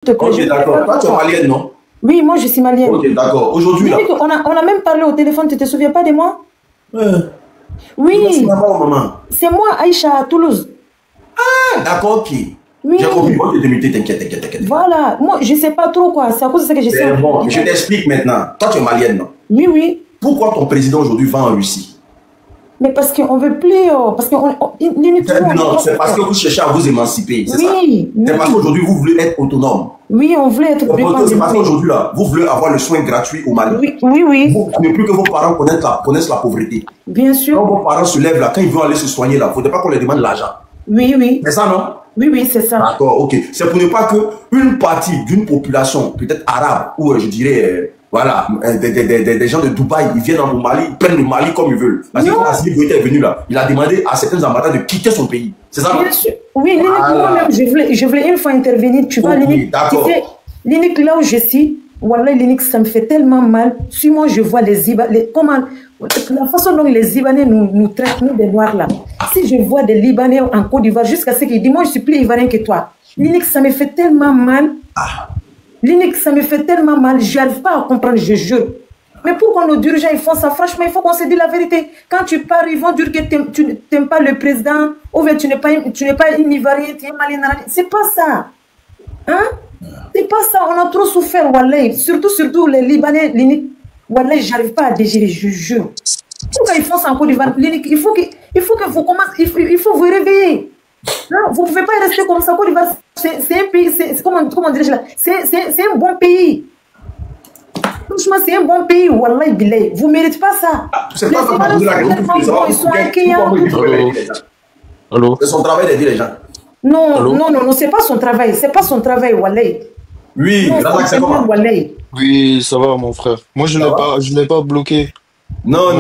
te plaît. Ok, d'accord. Toi, tu es malienne, non? Oui, moi, je suis malienne. Ok, d'accord. Aujourd'hui, là. On a même parlé au téléphone, tu te souviens pas de moi? Oui. C'est moi, Aïcha, à Toulouse. Ah, d'accord, ok. Oui. J'ai compris. Moi, je t'ai t'inquiète. Voilà. Moi, je sais pas trop quoi. C'est à cause de ça que je sais. Bon, je t'explique maintenant. Toi, tu es malienne, non? Oui, oui. Pourquoi ton président aujourd'hui va en Russie? Mais parce qu'on veut plus, parce qu'on... Non, c'est parce que vous cherchez à vous émanciper, c'est ça? Oui. C'est parce qu'aujourd'hui, vous voulez être autonome. Oui, on voulait être autonome. C'est parce qu'aujourd'hui, là, vous voulez avoir le soin gratuit au Mali. Oui. Vous ne voulez plus que vos parents connaissent la pauvreté. Bien sûr. Quand vos parents se lèvent, là, quand ils vont aller se soigner, là, il ne faudrait pas qu'on leur demande de l'argent. Oui. C'est ça, non? Oui, c'est ça. D'accord, ok. C'est pour ne pas qu'une partie d'une population, peut-être arabe, ou je dirais... Voilà, des gens de Dubaï, ils viennent au Mali, ils prennent le Mali comme ils veulent. Parce que quand Assimi Goïta est venu là, il a demandé à certains ambassadeurs de quitter son pays. C'est ça? Bien sûr. Oui, moi-même, je voulais une fois intervenir. Tu vois, l'unique là où je suis, voilà, l'unique, ça me fait tellement mal. Si moi, je vois les Ibanais, la façon dont les Ibanais nous traitent, nous, des Noirs là. Si je vois des Libanais en Côte d'Ivoire, jusqu'à ce qu'ils disent, moi, je suis plus Ivoirien que toi. L'unique, ça me fait tellement mal. L'unique, ça me fait tellement mal, je n'arrive pas à comprendre, je jure. Mais pourquoi nos dirigeants ils font ça? Franchement, il faut qu'on se dise la vérité. Quand tu pars, ils vont dire que tu n'aimes pas le président, ou bien tu n'es pas une Ivoirienne, tu es malien. C'est pas ça. Hein? C'est pas ça. On a trop souffert, Wallah. Surtout les Libanais, l'unique. Wallah, je n'arrive pas à digérer, je jure. Pourquoi ils font ça en Côte d'Ivoire? Il faut que vous commencez, il faut vous réveiller. Non, vous ne pouvez pas rester comme ça. Côte d'Ivoire, c'est un pays, comment dirais-je là? C'est un bon pays. Franchement, c'est un bon pays. Wallah, bilay. Vous ne méritez pas ça. C'est pas comme ils sont accueillants. Allô? C'est son travail d'aider les gens. Non, c'est pas son travail. C'est pas son travail, Wallah. Oui, c'est comment? Oui, ça va, mon frère. Moi, je ne l'ai pas bloqué. Non,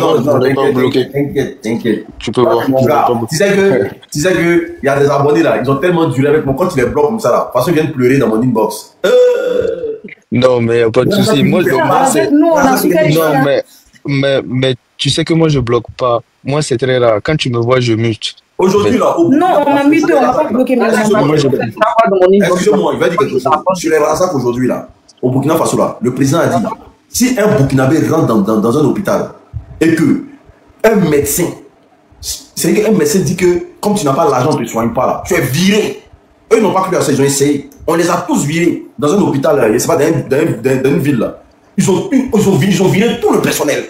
t'inquiète. Tu peux voir. Tu sais que il y a des abonnés là, ils ont tellement duré avec moi. Quand tu les bloques comme ça là, parce qu'ils viennent pleurer dans mon inbox. Non, mais il n'y a pas de souci. Moi, mais tu sais que moi, je bloque pas. Moi, c'est très rare. Quand tu me vois, je mute. Aujourd'hui là, non, on a muté, on n'a pas bloqué. Excusez-moi, il va dire quelque chose. Sur les rassacks aujourd'hui là, au Burkina Faso là, le président a dit, si un Burkinabé rentre dans un hôpital et que un médecin, c'est qu'un médecin dit que comme tu n'as pas l'argent, tu ne te soignes pas là, tu es viré. Eux ils n'ont pas cru à ça, ils ont essayé. On les a tous virés dans un hôpital, je ne sais pas, dans une ville là. Ils ont viré tout le personnel.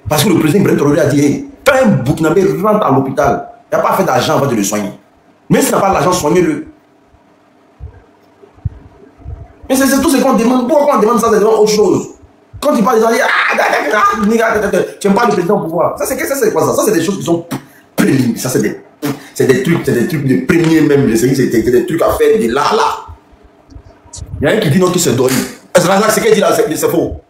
Parce que le président Ibrahim Traoré a dit, hey, quand un Burkinabé rentre à l'hôpital, il n'y a pas fait d'argent avant de le soigner. Mais s'il n'a pas l'argent, soignez-le. Mais c'est tout ce qu'on demande. Pourquoi on demande ça, c'est autre chose. Quand tu parles des gens, tu n'aimes pas le président au pouvoir. Ça, c'est quoi ça? Ça, c'est des choses qui sont préliminaires. Ça, c'est des trucs de premier même. C'est des trucs à faire de là. Il y a un qui dit non, que c'est Dori. C'est qu'il dit là, c'est faux.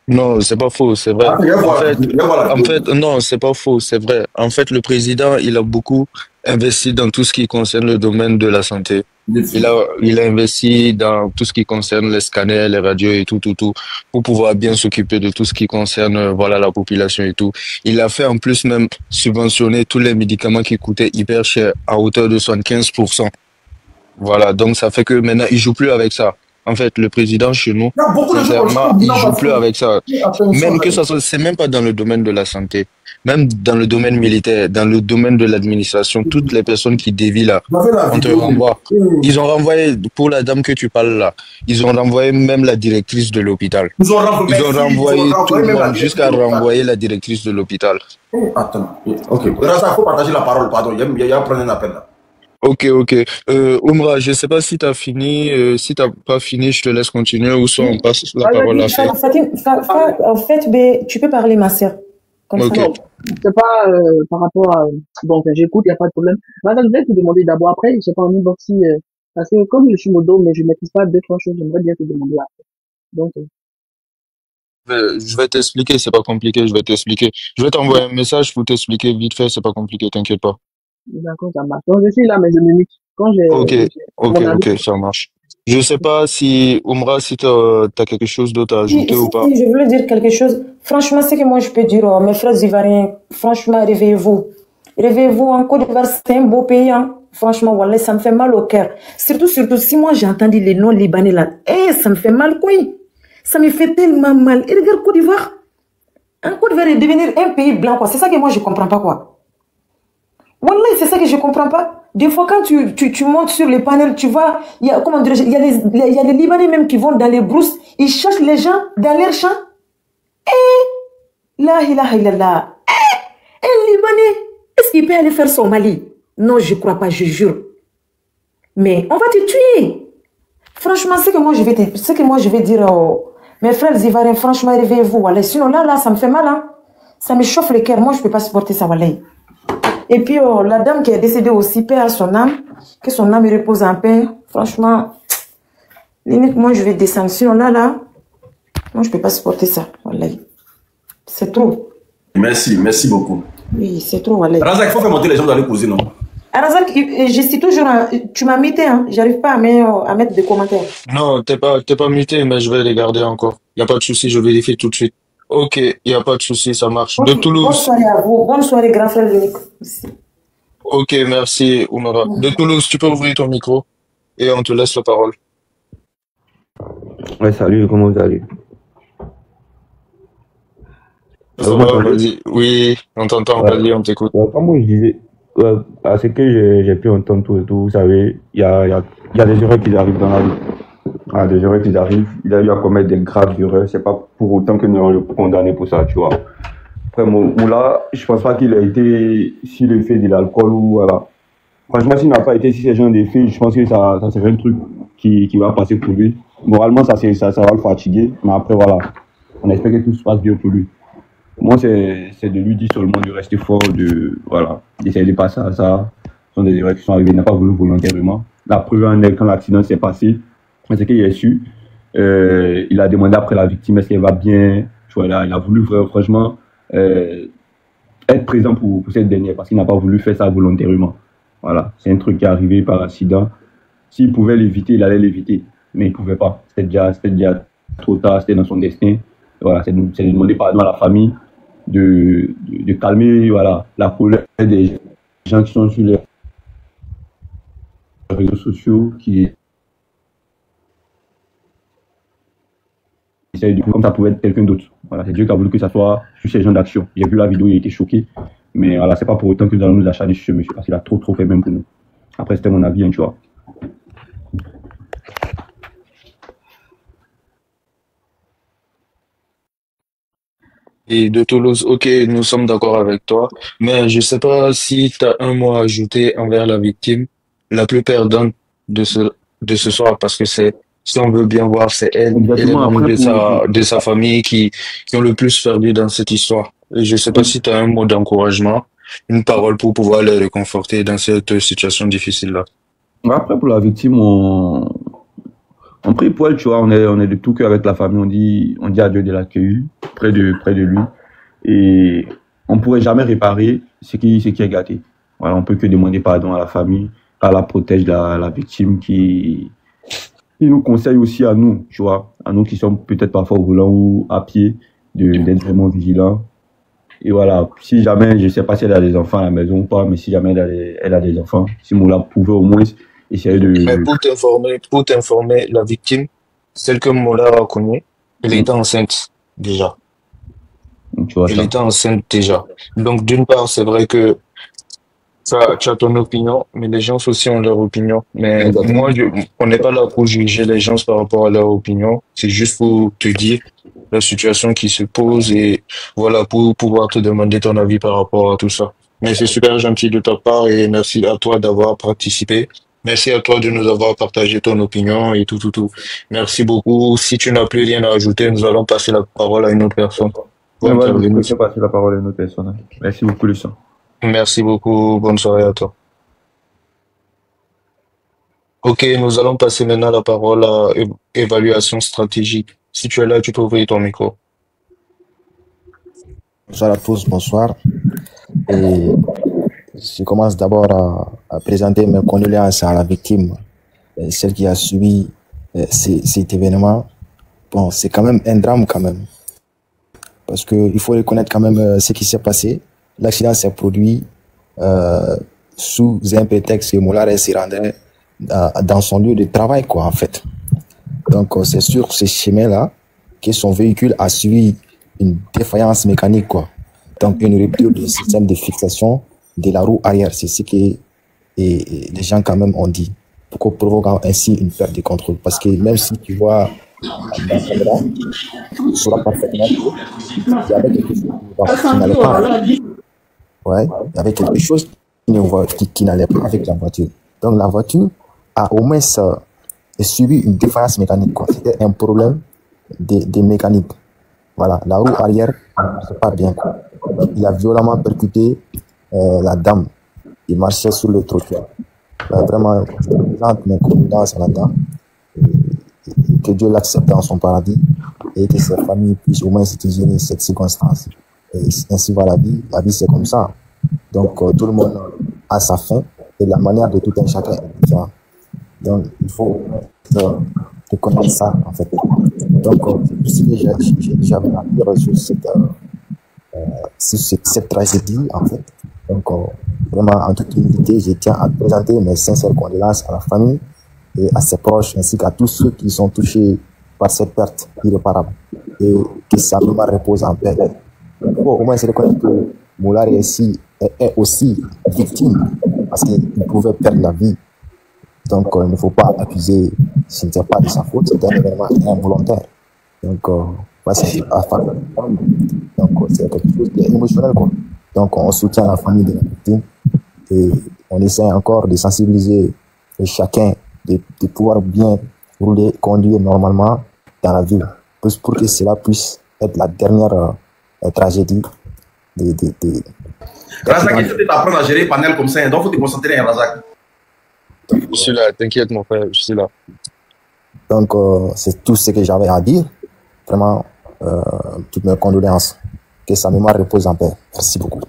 Non, c'est pas faux, c'est vrai. En fait, non, c'est pas faux, c'est vrai. En fait, le président, il a beaucoup investi dans tout ce qui concerne le domaine de la santé. Il a investi dans tout ce qui concerne les scanners, les radios et tout, pour pouvoir bien s'occuper de tout ce qui concerne, voilà, la population et tout. Il a fait en plus même subventionner tous les médicaments qui coûtaient hyper cher à hauteur de 75%. Voilà, donc ça fait que maintenant, il joue plus avec ça. En fait, le président chez nous, sincèrement, il joue plus avec ça. Même que ça soit, c'est même pas dans le domaine de la santé, même dans le domaine militaire, dans le domaine de l'administration, toutes les personnes qui dévient là, on te renvoie. Ils ont renvoyé, pour la dame que tu parles là, ils ont renvoyé même la directrice de l'hôpital. Ils ont renvoyé tout le monde jusqu'à renvoyer la directrice de l'hôpital. Attends, ok. Rasa, il faut partager la parole, pardon. Il y a un problème d'appel là. Ok. Oumra, je sais pas si tu as fini. Si t'as pas fini, je te laisse continuer ou soit on passe la parole à Faye. En fait, tu peux parler, ma sœur. Comme Ok. ça. C'est pas par rapport à... Bon, j'écoute, il n'y a pas de problème. Maintenant, je vais te demander d'abord après, je sais pas en inbox si... parce que comme je suis modo, mais je maîtrise pas deux, trois choses, j'aimerais bien te demander après. Donc... Je vais t'expliquer, c'est pas compliqué, je vais t'expliquer. Je vais t'envoyer un message pour t'expliquer vite fait, c'est pas compliqué, t'inquiète pas. D'accord, ça marche. Donc, je suis là, mais je me mute. Quand Ok, ça marche. Je sais pas si, Oumra, si t'as quelque chose d'autre à ajouter ou pas. Si, je voulais dire quelque chose. Franchement, c'est que moi, je peux dire, mes frères ivoiriens, franchement, réveillez-vous. Réveillez-vous, en Côte d'Ivoire, c'est un beau pays. Hein. Franchement, voilà, ça me fait mal au cœur. Surtout, si moi j'ai entendu les noms libanais là. Ça me fait mal, quoi. Ça me fait tellement mal. Et regarde Côte d'Ivoire. Côte d'Ivoire est devenir un pays blanc, quoi. C'est ça que moi je comprends pas, quoi. Wallah, c'est ça que je comprends pas. Des fois, quand tu montes sur les panels, tu vois, il y a les Libanais même qui vont dans les brousses, ils cherchent les gens dans leurs champs. La ilaha illallah. Un Libanais, est-ce qu'il peut aller faire son Mali? Non, je crois pas, je jure. Mais on va te tuer. Franchement, ce que moi je vais dire mes frères ivoiriens, franchement, réveillez-vous. Voilà. Sinon, là, ça me fait mal. Hein. Ça me chauffe le cœur. Moi, je peux pas supporter ça. Voilà. Et puis, la dame qui est décédée aussi, paix à son âme. Que son âme repose en paix. Franchement, limite, moi, je vais descendre. Sinon, là, moi, je peux pas supporter ça. Voilà. C'est trop. Merci beaucoup. Oui, c'est trop. Voilà. Razak, il faut faire monter les gens dans les causer, non? Razak, je suis toujours... tu m'as muté, hein. J'arrive pas à mettre des commentaires. Non, t'es pas muté, mais je vais les garder encore. Y a pas de souci, je vérifie tout de suite. Ok, y a pas de souci, ça marche. De Toulouse. Bonne soirée à vous. Bonne soirée, grand frère Unique. Ok, merci, Oumara. De Toulouse, tu peux ouvrir ton micro et on te laisse la parole. Ouais, salut, comment vous allez? Ça va, vas-y. Oui, on t'entend, vas-y, on t'écoute. Comme moi je disais, à ce que j'ai pu entendre tout et tout, vous savez, il y a des erreurs qui arrivent dans la vie. Ah, des erreurs qui arrivent, il a eu à commettre des graves erreurs, c'est pas pour autant que nous allons le condamner pour ça, tu vois. Après, Moula, je pense pas qu'il a été si le fait de l'alcool ou voilà. Franchement, s'il n'a pas été si c'est genre des faits, je pense que ça serait un truc qui va passer pour lui. Moralement, ça va le fatiguer, mais après, voilà, on espère que tout se passe bien pour lui. Moi, c'est de lui dire seulement de rester fort, d'essayer de passer à ça. Ce sont des erreurs qui sont arrivées, il n'a pas voulu volontairement. La preuve en est, quand l'accident s'est passé, c'est qu'il a su, il a demandé après la victime est-ce qu'elle va bien. Tu vois, il a voulu franchement être présent pour cette dernière parce qu'il n'a pas voulu faire ça volontairement. Voilà, c'est un truc qui est arrivé par accident. S'il pouvait l'éviter, il allait l'éviter, mais il ne pouvait pas. C'était déjà trop tard, c'était dans son destin. Voilà, c'est de demander pardon à la famille, de calmer la colère des gens qui sont sur les réseaux sociaux, qui essayent de comme ça pouvait être quelqu'un d'autre. Voilà, c'est Dieu qui a voulu que ça soit sur ces gens d'action. J'ai vu la vidéo, il a été choqué, mais voilà, c'est pas pour autant que nous allons nous acharner sur ce monsieur, parce qu'il a trop fait même pour nous. Après, c'était mon avis, hein, tu vois. Et de Toulouse, ok, nous sommes d'accord avec toi, mais je sais pas si tu as un mot à ajouter envers la victime, la plus perdante de ce soir, parce que si on veut bien voir, c'est elle et les membres de sa famille qui ont le plus perdu dans cette histoire. Et je sais pas si tu as un mot d'encouragement, une parole pour pouvoir les réconforter dans cette situation difficile-là. Après, pour la victime, on prie pour elle, tu vois, on est de tout cœur avec la famille, on dit à Dieu de l'accueillir près de lui, et on pourrait jamais réparer ce qui est gâté. Voilà, on peut que demander pardon à la famille, à la protège la victime qui nous conseille aussi à nous, tu vois, à nous qui sommes peut-être parfois au volant ou à pied, d'être vraiment vigilants. Et voilà, si jamais, je sais pas si elle a des enfants à la maison ou pas, mais si jamais elle a des enfants, si Moula pouvait au moins essayer de... Mais pour t'informer, la victime, celle que Mola a connue, elle était enceinte déjà. Elle était enceinte déjà. Donc d'une part, c'est vrai que tu as ton opinion, mais les gens aussi ont leur opinion. Mais moi, on n'est pas là pour juger les gens par rapport à leur opinion. C'est juste pour te dire la situation qui se pose et voilà, pour pouvoir te demander ton avis par rapport à tout ça. Mais c'est super gentil de ta part et merci à toi d'avoir participé. Merci à toi de nous avoir partagé ton opinion et tout. Merci beaucoup. Si tu n'as plus rien à ajouter, nous allons passer la parole à une autre personne. Je vais passer la parole à une autre personne. Merci beaucoup, Lucien. Merci beaucoup. Bonne soirée à toi. Ok, nous allons passer maintenant la parole à évaluation stratégique. Si tu es là, tu peux ouvrir ton micro. Bonsoir à tous, bonsoir. Et je commence d'abord à présenter mes condoléances à la victime, celle qui a subi cet événement. Bon, c'est quand même un drame quand même. Parce qu'il faut reconnaître quand même ce qui s'est passé. L'accident s'est produit sous un prétexte que Moulare s'y rendrait dans son lieu de travail, quoi, en fait. Donc, c'est sur ce chemin-là que son véhicule a subi une défaillance mécanique, quoi. Donc, une rupture du système de fixation de la roue arrière. C'est ce que les gens, quand même, ont dit. Pourquoi provoquant ainsi une perte de contrôle. Parce que même si tu vois dans la caméra, tu sauras parfaitement qu'il y avait quelque chose qui n'allait pas. Ouais, il y avait quelque chose qui n'allait pas avec la voiture. Donc, la voiture a au moins subi une défaillance mécanique, quoi. C'était un problème de mécanique. Voilà, la roue arrière ne marchait pas bien, quoi. Il a violemment percuté la dame. Il marchait sur le trottoir. Vraiment, je présente mes condoléances à la dame. Que Dieu l'accepte dans son paradis et que sa famille puisse au moins utiliser cette circonstance. Et ainsi va la vie. La vie, c'est comme ça. Donc, tout le monde a sa fin et la manière de tout un chacun est différente. Donc, il faut reconnaître ça, en fait. Donc, c'est ce que j'avais à dire sur cette tragédie, en fait. Donc, vraiment, en toute humilité, je tiens à présenter mes sincères condoléances à la famille et à ses proches, ainsi qu'à tous ceux qui sont touchés par cette perte irréparable. Et que sa mémoire repose en paix. Il faut au moins se reconnaître que Moulare est aussi victime, parce qu'il pouvait perdre la vie. Donc, il ne faut pas accuser, ce n'était pas de sa faute, c'était vraiment involontaire. Donc, c'est quelque chose d'émotionnel, quoi. Donc, on soutient la famille de la victime et on essaie encore de sensibiliser chacun de pouvoir bien rouler, conduire normalement dans la ville, pour que cela puisse être la dernière tragédie Razak, il faut t'apprendre à gérer les panels comme ça, donc il faut te concentrer, Razak. Je suis là, t'inquiète mon frère, je suis là. Donc, c'est tout ce que j'avais à dire. Vraiment, toutes mes condoléances. Que sa mémoire repose en paix. Merci beaucoup.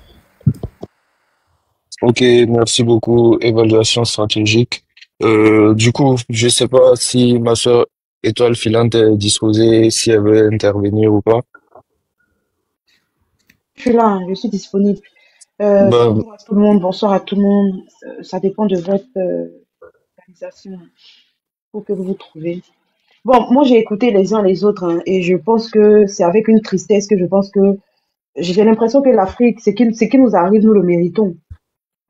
Ok, merci beaucoup. Évaluation stratégique. Du coup, je sais pas si ma soeur Étoile Filante est disposée, si elle veut intervenir ou pas. Je suis là, je suis disponible. Ben, Bonjour à tout le monde, bonsoir à tout le monde. Ça dépend de votre organisation pour que vous vous trouvez. Bon, moi j'ai écouté les uns les autres hein, et je pense que c'est avec une tristesse que je pense que j'ai l'impression que l'Afrique, ce qui nous arrive, nous le méritons.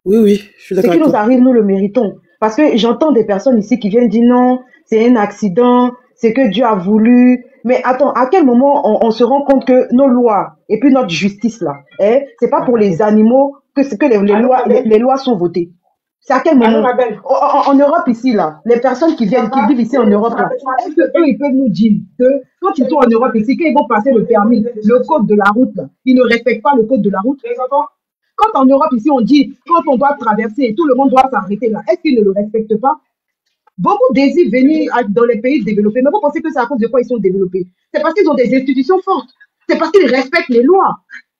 Oui, je suis Ce d'accord qui avec nous toi. arrive, nous le méritons. Parce que j'entends des personnes ici qui viennent dire non, c'est un accident, c'est que Dieu a voulu. Mais attends, à quel moment on se rend compte que nos lois et puis notre justice là, c'est pas pour les animaux que les lois sont votées. C'est à quel moment? En Europe ici là, les personnes qui vivent ici en Europe là, est-ce que eux ils peuvent nous dire que quand ils sont en Europe ici, quand ils vont passer le permis, le code de la route là, ils ne respectent pas le code de la route? Quand en Europe ici on dit quand on doit traverser, tout le monde doit s'arrêter là, est-ce qu'ils ne le respectent pas? Beaucoup désirent venir dans les pays développés, mais vous pensez que c'est à cause de quoi ils sont développés? C'est parce qu'ils ont des institutions fortes, c'est parce qu'ils respectent les lois.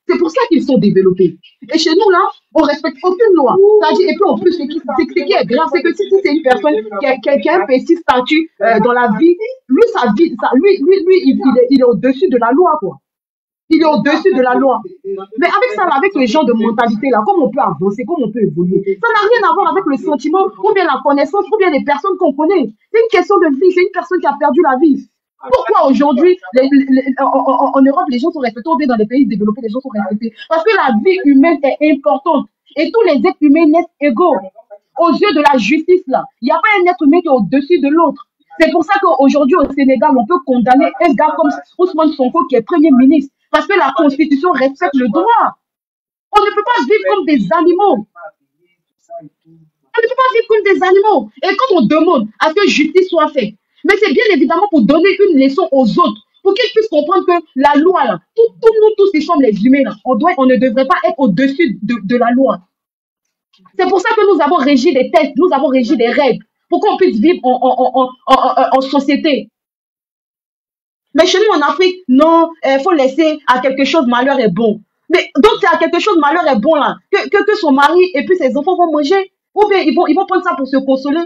C'est pour ça qu'ils sont développés. Et chez nous, là, on ne respecte aucune loi. Et puis en plus, ce qui est grave, c'est que si c'est une personne qui a un petit statut dans la vie, lui, il est au-dessus de la loi, quoi. Il est au-dessus de la loi. Mais avec ça, avec ce genre de mentalité-là, comment on peut avancer, comment on peut évoluer? Ça n'a rien à voir avec le sentiment, ou bien la connaissance, ou bien les personnes qu'on connaît. C'est une question de vie, c'est une personne qui a perdu la vie. Pourquoi aujourd'hui, en Europe, les gens sont respectés, ou bien dans les pays développés, les gens sont respectés? Parce que la vie humaine est importante. Et tous les êtres humains naissent égaux. Aux yeux de la justice, là, il n'y a pas un être humain qui est au-dessus de l'autre. C'est pour ça qu'aujourd'hui, au Sénégal, on peut condamner un gars comme Ousmane Sonko, qui est Premier ministre. Parce que la Constitution respecte le droit. On ne peut pas vivre comme des animaux. On ne peut pas vivre comme des animaux. Et quand on demande à ce que justice soit faite, mais c'est bien évidemment pour donner une leçon aux autres, pour qu'ils puissent comprendre que la loi, là, nous tous qui sommes les humains, là, on ne devrait pas être au-dessus de la loi. C'est pour ça que nous avons régi des tests, nous avons régi des règles, pour qu'on puisse vivre en société. Mais chez nous en Afrique, non, il faut laisser à quelque chose malheur est bon. Mais donc c'est à quelque chose malheur est bon là, que son mari et puis ses enfants vont manger. Ou bien ils vont prendre ça pour se consoler.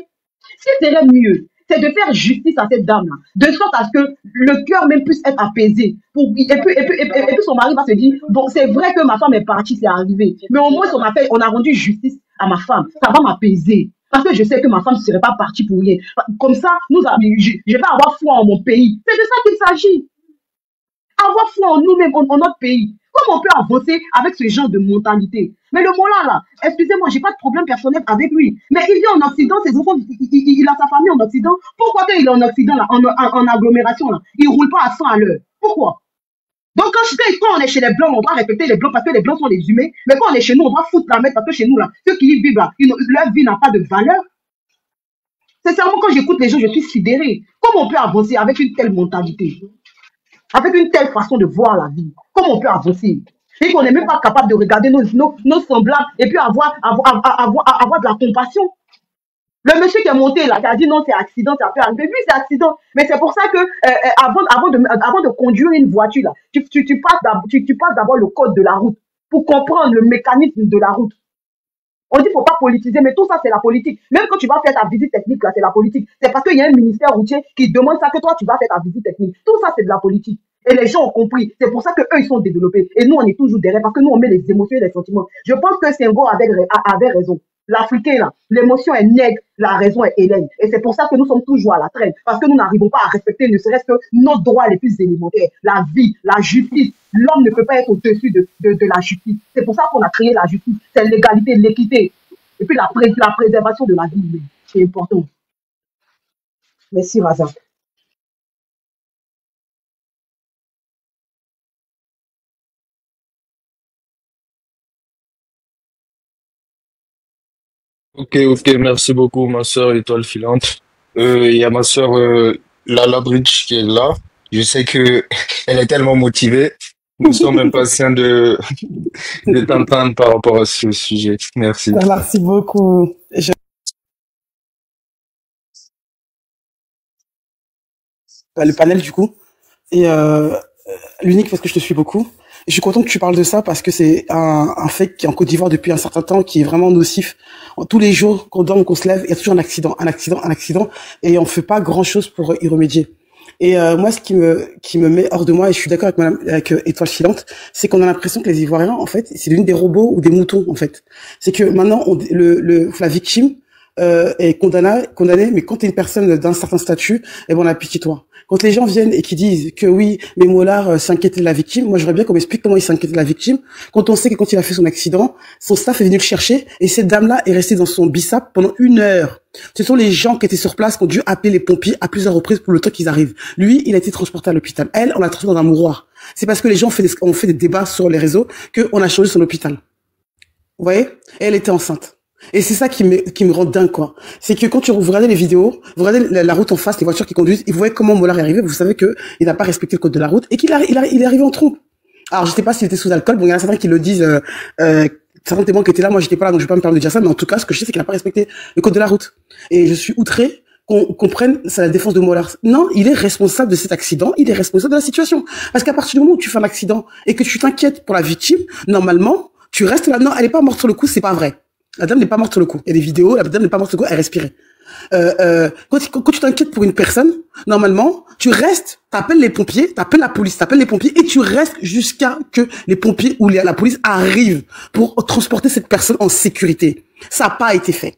Ce qui serait mieux, c'est de faire justice à cette dame-là, de sorte à ce que le cœur même puisse être apaisé. Et puis son mari va se dire, bon, c'est vrai que ma femme est partie, c'est arrivé. Mais au moins on a rendu justice à ma femme, ça va m'apaiser. Parce que je sais que ma femme ne serait pas partie pour rien. Comme ça, je vais avoir foi en mon pays. C'est de ça qu'il s'agit. Avoir foi en nous-mêmes, en notre pays. Comment on peut avancer avec ce genre de mentalité? Mais le Mollah là, excusez-moi, j'ai pas de problème personnel avec lui. Mais il vit en Occident, ses enfants, il a sa famille en Occident. Pourquoi il est en Occident là, en agglomération là, il roule pas à 100 à l'heure? Pourquoi? Donc quand on est chez les Blancs, on doit respecter les Blancs parce que les Blancs sont des humains. Mais quand on est chez nous, on doit foutre la mettre parce que chez nous là, ceux qui y vivent là, leur vie n'a pas de valeur. Sincèrement, quand j'écoute les gens, je suis sidérée. Comment on peut avancer avec une telle mentalité? Avec une telle façon de voir la vie? Comment on peut avancer? Et qu'on n'est même pas capable de regarder nos semblables et puis avoir de la compassion. Le monsieur qui est monté là, qui a dit non, c'est accident, ça peut arriver. Oui, c'est accident. Mais c'est pour ça que avant de conduire une voiture, là, tu passes d'abord le code de la route pour comprendre le mécanisme de la route. On dit qu'il ne faut pas politiser, mais tout ça, c'est la politique. Même quand tu vas faire ta visite technique, là, c'est la politique. C'est parce qu'il y a un ministère routier qui demande ça que toi, tu vas faire ta visite technique. Tout ça, c'est de la politique. Et les gens ont compris. C'est pour ça qu'eux, ils sont développés. Et nous, on est toujours derrière parce que nous, on met les émotions et les sentiments. Je pense que Senghor avait raison. L'Africain, là, l'émotion est nègre, la raison est hélène. Et c'est pour ça que nous sommes toujours à la traîne. Parce que nous n'arrivons pas à respecter ne serait-ce que nos droits les plus élémentaires. La vie, la justice. L'homme ne peut pas être au-dessus de la justice. C'est pour ça qu'on a créé la justice. C'est l'égalité, l'équité. Et puis la préservation de la vie humaine. C'est important. Merci, Razak. Ok, merci beaucoup, ma sœur étoile filante. Il y a ma sœur Lala Bridge qui est là. Je sais que elle est tellement motivée. Nous sommes impatients de t'entendre par rapport à ce sujet. Merci. Merci beaucoup. Le panel du coup. Et l'unique parce que je te suis beaucoup. Et je suis content que tu parles de ça parce que c'est un fait qui est en Côte d'Ivoire depuis un certain temps, qui est vraiment nocif. Tous les jours, qu'on dorme, qu'on se lève, il y a toujours un accident, et on fait pas grand chose pour y remédier. Et moi, ce qui me met hors de moi, et je suis d'accord avec Étoile Filante, c'est qu'on a l'impression que les Ivoiriens, en fait, c'est l'une des robots ou des moutons, en fait. C'est que maintenant, la victime est condamnée, mais quand t'es une personne d'un certain statut, eh ben on a pitié de toi. Quand les gens viennent et qui disent que oui, mais Mollah s'inquiétait de la victime, moi j'aimerais bien qu'on m'explique comment il s'inquiétait de la victime, quand on sait que quand il a fait son accident, son staff est venu le chercher, et cette dame-là est restée dans son bissap pendant 1 heure. Ce sont les gens qui étaient sur place qui ont dû appeler les pompiers à plusieurs reprises pour le temps qu'ils arrivent. Lui, il a été transporté à l'hôpital. Elle, on l'a transporté dans un mouroir. C'est parce que les gens ont fait des débats sur les réseaux qu'on a changé son hôpital. Vous voyez? Et elle était enceinte. Et c'est ça qui me rend dingue, quoi. C'est que quand vous regardez les vidéos, vous regardez la route en face, les voitures qui conduisent, et vous voyez comment Mollah est arrivé, vous savez que il n'a pas respecté le code de la route et qu'il est arrivé en trompe. Alors, je sais pas s'il était sous alcool, bon, il y en a certains qui le disent, certains témoins qui étaient là, moi j'étais pas là, donc je vais pas me permettre de dire ça, mais en tout cas, ce que je sais, c'est qu'il n'a pas respecté le code de la route. Et je suis outré qu'on prenne c'est la défense de Mollah. Non, il est responsable de cet accident, il est responsable de la situation. Parce qu'à partir du moment où tu fais un accident et que tu t'inquiètes pour la victime, normalement, tu restes là. Non, elle est pas morte sur le coup, c'est pas vrai. La dame n'est pas morte sur le coup. Il y a des vidéos, la dame n'est pas morte sur le coup, elle respirait. Quand tu t'inquiètes pour une personne, normalement, tu restes, t'appelles les pompiers, t'appelles la police, t'appelles les pompiers, et tu restes jusqu'à que les pompiers ou la police arrivent pour transporter cette personne en sécurité. Ça n'a pas été fait.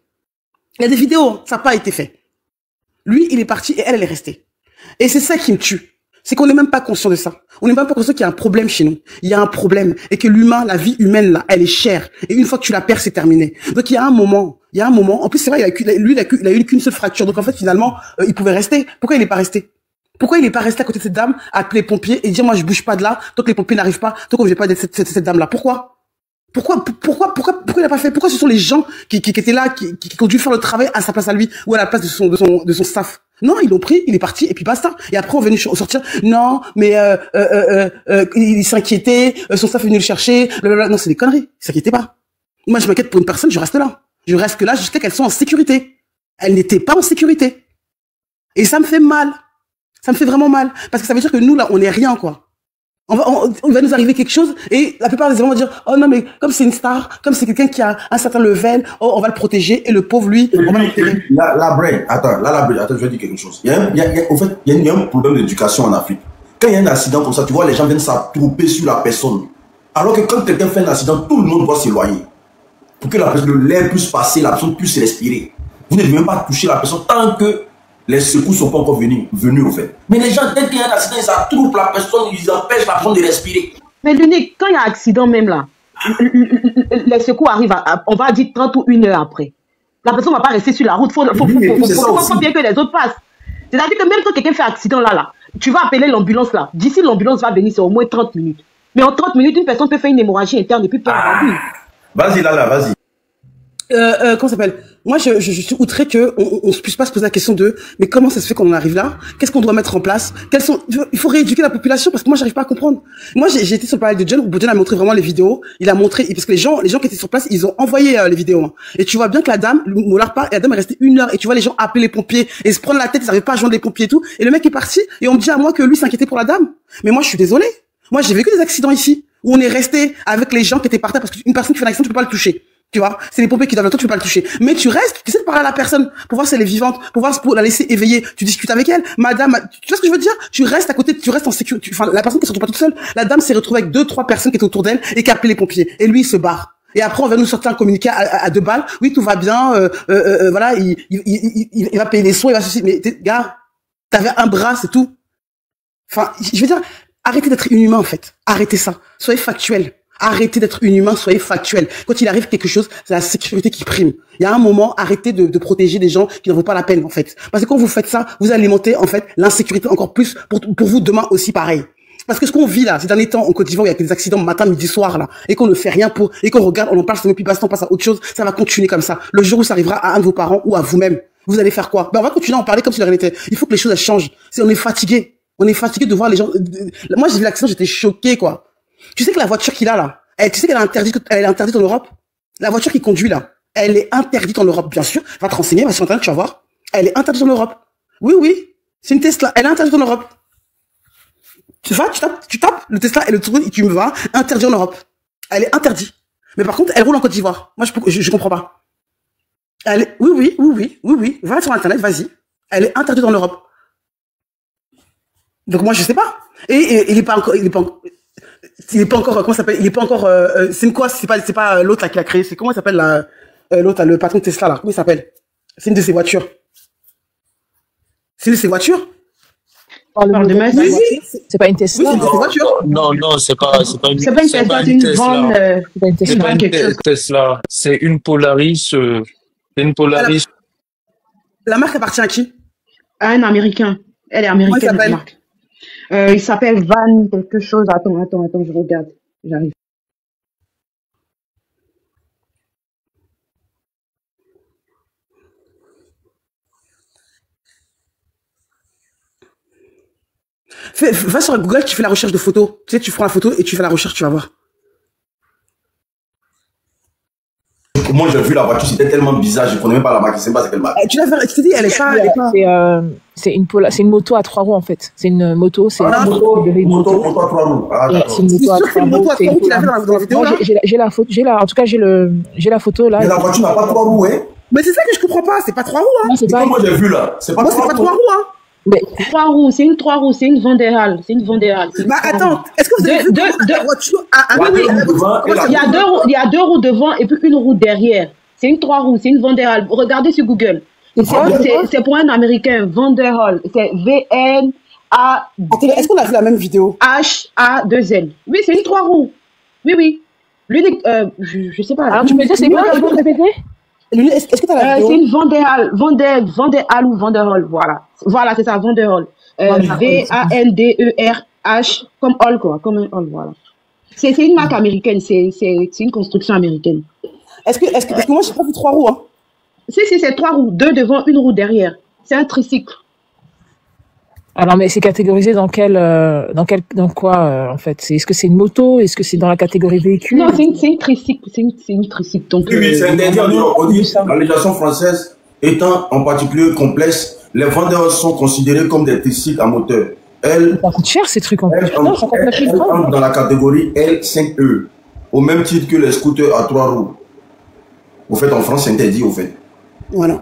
Il y a des vidéos, ça n'a pas été fait. Lui, il est parti et elle est restée. Et c'est ça qui me tue. C'est qu'on n'est même pas conscient de ça. On n'est même pas conscient qu'il y a un problème chez nous. Il y a un problème. Et que l'humain, la vie humaine, là, elle est chère. Et une fois que tu la perds, c'est terminé. Donc, il y a un moment. En plus, c'est vrai, il a eu qu'une seule fracture. Donc, en fait, finalement, il pouvait rester. Pourquoi il n'est pas resté? Pourquoi il n'est pas resté à côté de cette dame, à appeler les pompiers et dire, moi, je bouge pas de là, tant que les pompiers n'arrivent pas, tant qu'on ne vient pas de cette dame-là? Pourquoi il n'a pas fait? Pourquoi ce sont les gens qui étaient là, qui ont dû faire le travail à sa place à lui, ou à la place de son staff? Non, ils l'ont pris, il est parti, et puis basta. Et après, on est venu sortir, non, mais il s'inquiétait, son staff est venu le chercher, blablabla. Non, c'est des conneries, il s'inquiétait pas. Moi, je m'inquiète pour une personne, je reste là. Je reste là jusqu'à qu'elle soit en sécurité. Elle n'était pas en sécurité. Et ça me fait mal. Ça me fait vraiment mal. Parce que ça veut dire que nous, là, on n'est rien, quoi. On va nous arriver quelque chose et la plupart des gens vont dire oh non mais comme c'est une star, comme c'est quelqu'un qui a un certain level, oh on va le protéger et le pauvre lui on va l'enterrer. Attends, je vais dire quelque chose. Il y a un problème d'éducation en Afrique. Quand il y a un accident comme ça, tu vois les gens viennent s'attrouper sur la personne. Alors que quand quelqu'un fait un accident, tout le monde doit s'éloigner. pour que l'air puisse passer, la personne puisse respirer. Vous ne devez même pas toucher la personne tant que les secours ne sont pas encore venus au fait. Mais les gens, dès qu'il y a un accident, ils attroupent la personne, ils empêchent la personne de respirer. Mais l'unique, quand il y a un accident même là, les secours arrivent, on va dire 30 ou 1 heure après. La personne ne va pas rester sur la route. Il faut bien que les autres passent. C'est-à-dire que même quand quelqu'un fait accident là, tu vas appeler l'ambulance là. D'ici l'ambulance va venir, c'est au moins 30 minutes. Mais en 30 minutes, une personne peut faire une hémorragie interne et puis perdre la vie. Vas-y, Lala, vas-y. Comment ça s'appelle? Moi, je suis outré qu'on ne puisse pas se poser la question de mais comment ça se fait qu'on en arrive là? Qu'est-ce qu'on doit mettre en place? Il faut rééduquer la population parce que moi, j'arrive pas à comprendre. Moi, j'ai été sur le palais de John où John a montré vraiment les vidéos. Il a montré, parce que les gens qui étaient sur place, ils ont envoyé les vidéos. Hein. Et tu vois bien que la dame, la dame est restée 1 heure et tu vois les gens appeler les pompiers et se prendre la tête, ils n'arrivent pas à joindre les pompiers et tout. Et le mec est parti et on me dit à moi que lui s'inquiétait pour la dame. Mais moi, je suis désolé. Moi, j'ai vécu des accidents ici où on est resté avec les gens qui étaient par terre parce qu'une personne qui fait un accident, tu peux pas le toucher. Tu vois, c'est les pompiers qui doivent le temps, tu peux pas le toucher. Mais tu restes, tu essaies de parler à la personne pour voir si elle est vivante, pour la laisser éveiller. Tu discutes avec elle. Madame, tu vois ce que je veux dire? Tu restes à côté, tu restes en sécurité. Enfin, la personne qui se retrouve pas toute seule. La dame s'est retrouvée avec 2-3 personnes qui étaient autour d'elle et qui appelaient les pompiers. Et lui, il se barre. Et après, on va nous sortir un communiqué à 2 balles. Oui, tout va bien. Voilà, il va payer les soins, il va ceci. Mais gars, t'avais un bras, c'est tout. Enfin, je veux dire, arrêtez d'être inhumain en fait. Arrêtez ça. Soyez factuel. Arrêtez d'être inhumain, soyez factuel. Quand il arrive quelque chose, c'est la sécurité qui prime. Il y a un moment, arrêtez de protéger des gens qui n'en vaut pas la peine, en fait. Parce que quand vous faites ça, vous alimentez, en fait, l'insécurité encore plus pour vous demain aussi pareil. Parce que ce qu'on vit là, ces derniers temps en Côte d'Ivoire, il y a des accidents matin, midi, soir là, et qu'on ne fait rien pour, et qu'on regarde, on en parle, puis basta, on passe à autre chose, ça va continuer comme ça. Le jour où ça arrivera à un de vos parents ou à vous-même, vous allez faire quoi? Ben, on va continuer à en parler comme si de rien n'était. Il faut que les choses elles changent. On est fatigué. On est fatigué de voir les gens. Moi, j'ai vu l'accident, j'étais choqué, quoi. Tu sais que la voiture qu'il a là, tu sais qu'elle est interdite en Europe? La voiture qu'il conduit là, elle est interdite en Europe, bien sûr. Va te renseigner, va sur Internet, tu vas voir. Elle est interdite en Europe. Oui, oui. C'est une Tesla. Elle est interdite en Europe. Tu vas, tu tapes le Tesla et le truc, et tu me vas, interdit en Europe. Elle est interdite. Mais par contre, elle roule en Côte d'Ivoire. Moi, je comprends pas. Oui. Va sur Internet, vas-y. Elle est interdite en Europe. Donc moi, je sais pas. Et il est pas encore, comment ça s'appelle? Il est pas encore, c'est une quoi? C'est pas l'autre là qui l'a créé. C'est comment il s'appelle là, l'autre, le patron de Tesla là? Comment il s'appelle? C'est une de ses voitures. C'est une de ses voitures? C'est pas une Tesla. Oui, c'est une de ses voitures. Non, c'est pas une Tesla, c'est une Van, c'est pas une Tesla. C'est une Polaris. C'est une Polaris. La marque appartient à qui? À un Américain. Elle est américaine, la marque. Il s'appelle Van quelque chose. Attends, je regarde. J'arrive. Va sur Google, tu fais la recherche de photos. Tu sais, tu prends la photo et tu fais la recherche, tu vas voir. Moi, j'ai vu la voiture, c'était tellement bizarre, je ne connais même pas la marque, je ne sais pas c'est quelle marque. Tu l'as fait, tu t'es dit, elle est pas... C'est une moto à 3 roues, en fait. C'est une moto, c'est une moto à 3 roues. C'est une moto à 3 roues. Tu l'as fait dans la vidéo, là? J'ai la photo, en tout cas, j'ai la photo, là. Mais la voiture n'a pas 3 roues, hein? Mais c'est ça que je comprends pas, c'est pas 3 roues, hein? C'est comme moi, j'ai vu, là. C'est pas 3 roues, hein? Mais 3 roues, c'est une 3 roues, c'est une Vandehal. Bah attends, est-ce que vous avez vu la voiture? Il y a 2 roues devant et puis une roue derrière. C'est une 3 roues, c'est une Vandehal. Regardez sur Google. C'est pour un Américain, Vandehal. C'est V-N-A. Est-ce qu'on a vu la même vidéo? H-A-2-L. Oui, c'est une 3 roues. Oui. L'unique, je sais pas. Alors tu me dis, c'est quoi? Tu peux répéter? Est-ce que tu as la vidéo? C'est une Vandehal ou Vandehal, voilà, c'est ça, Vandehal. V-A-N-D-E-R-H, comme Hall, quoi, comme un Hall, voilà. C'est une marque américaine, c'est une construction américaine. Parce que moi, j'ai pas vu 3 roues, hein. Si, c'est 3 roues, 2 devant, 1 roue derrière. C'est un tricycle. Alors, mais c'est catégorisé dans quoi, en fait? Est-ce que c'est une moto? Est-ce que c'est dans la catégorie véhicule? Non, c'est une tricycle. C'est une tricycle. Donc, oui, c'est interdit en Europe. On dit, la législation française étant en particulier complexe, les vendeurs sont considérés comme des tricycles à moteur. Ça coûte cher, ces trucs, en plus. Elles entrent dans la catégorie L5E, au même titre que les scooters à 3 roues. Au fait, en France, c'est interdit, au fait. Voilà.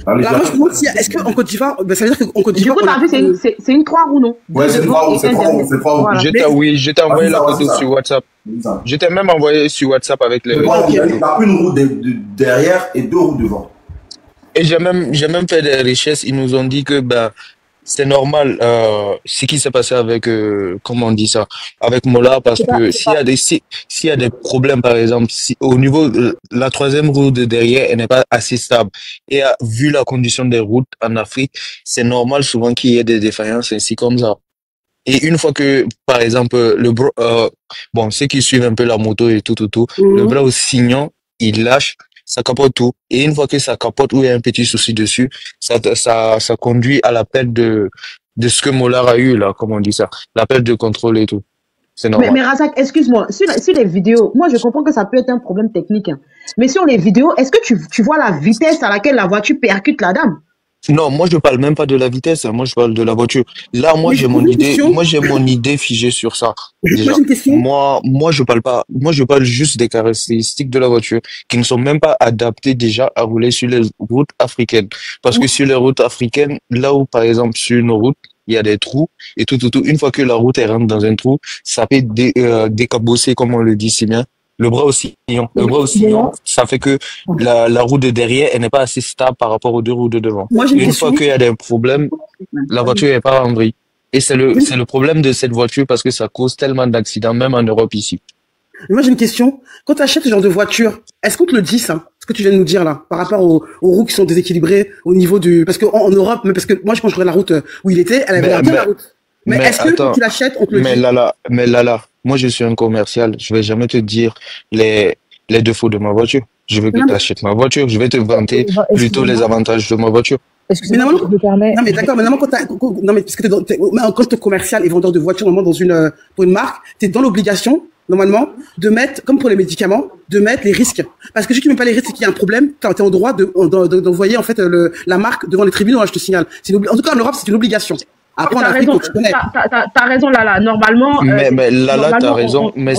Alors moi je me demande si est-ce qu'en Côte d'Ivoire, ça veut dire qu'en Côte d'Ivoire. Du coup, t'as vu, c'est une 3 roues, non? Ouais, c'est 3 roues, c'est 3 roues, c'est 3 roues. Oui, je t'ai envoyé la photo sur WhatsApp. Je t'ai même envoyé sur WhatsApp avec les. Il y a une roue derrière et 2 roues devant. Et j'ai même fait des richesses. Ils nous ont dit que c'est normal ce qui s'est passé avec comment on dit ça, avec Mola, parce que s'il y a des problèmes, par exemple, si au niveau de la troisième roue de derrière elle n'est pas assez stable, et vu la condition des routes en Afrique, c'est normal souvent qu'il y ait des défaillances ainsi comme ça. Et une fois que, par exemple, ceux qui suivent un peu la moto et tout, le bras au signon, il lâche, ça capote tout. Et une fois que ça capote ou il y a un petit souci dessus, ça conduit à la perte de ce que Mollard a eu, là, comme on dit ça. La perte de contrôle et tout. C'est normal. Mais Razak, excuse-moi, sur les vidéos, moi je comprends que ça peut être un problème technique. Hein. Mais sur les vidéos, est-ce que tu vois la vitesse à laquelle la voiture percute la dame? Non, moi je parle même pas de la vitesse, moi je parle de la voiture. Là, moi j'ai mon idée figée sur ça. Déjà. Moi je parle juste des caractéristiques de la voiture qui ne sont même pas adaptées déjà à rouler sur les routes africaines. Parce que sur les routes africaines, là où par exemple sur nos routes, il y a des trous et tout. Une fois que la route elle rentre dans un trou, ça peut décabosser, comme on le dit si bien. Le bras au sillon, ça fait que la roue de derrière, elle n'est pas assez stable par rapport aux deux roues de devant. Une fois qu'il y a des problèmes, la voiture n'est pas en vrille. Et c'est le problème de cette voiture parce que ça cause tellement d'accidents, même en Europe ici. Moi, j'ai une question. Quand tu achètes ce genre de voiture, est-ce qu'on te le dit, ça? Ce que tu viens de nous dire, là, par rapport aux roues qui sont déséquilibrées au niveau parce que en Europe, parce que moi, quand je regarde la route où il était, elle avait bien la route. Mais est-ce que quand tu l'achètes, on te le dit? Mais là, moi je suis un commercial, je vais jamais te dire les défauts de ma voiture. Je veux que tu achètes ma voiture, je vais te vanter plutôt les avantages de ma voiture. Excusez-moi, je me permets. Non mais d'accord, mais parce que quand tu es commercial et vendeur de voiture, normalement pour une marque, tu es dans l'obligation normalement de mettre, comme pour les médicaments, de mettre les risques. Parce que si tu mets pas les risques et qu'il y a un problème, tu es en droit d'envoyer en fait la marque devant les tribunaux. Je te signale. En tout cas en Europe, c'est une obligation. Après, t'as raison, Lala. Normalement. Mais Lala, t'as raison. Mais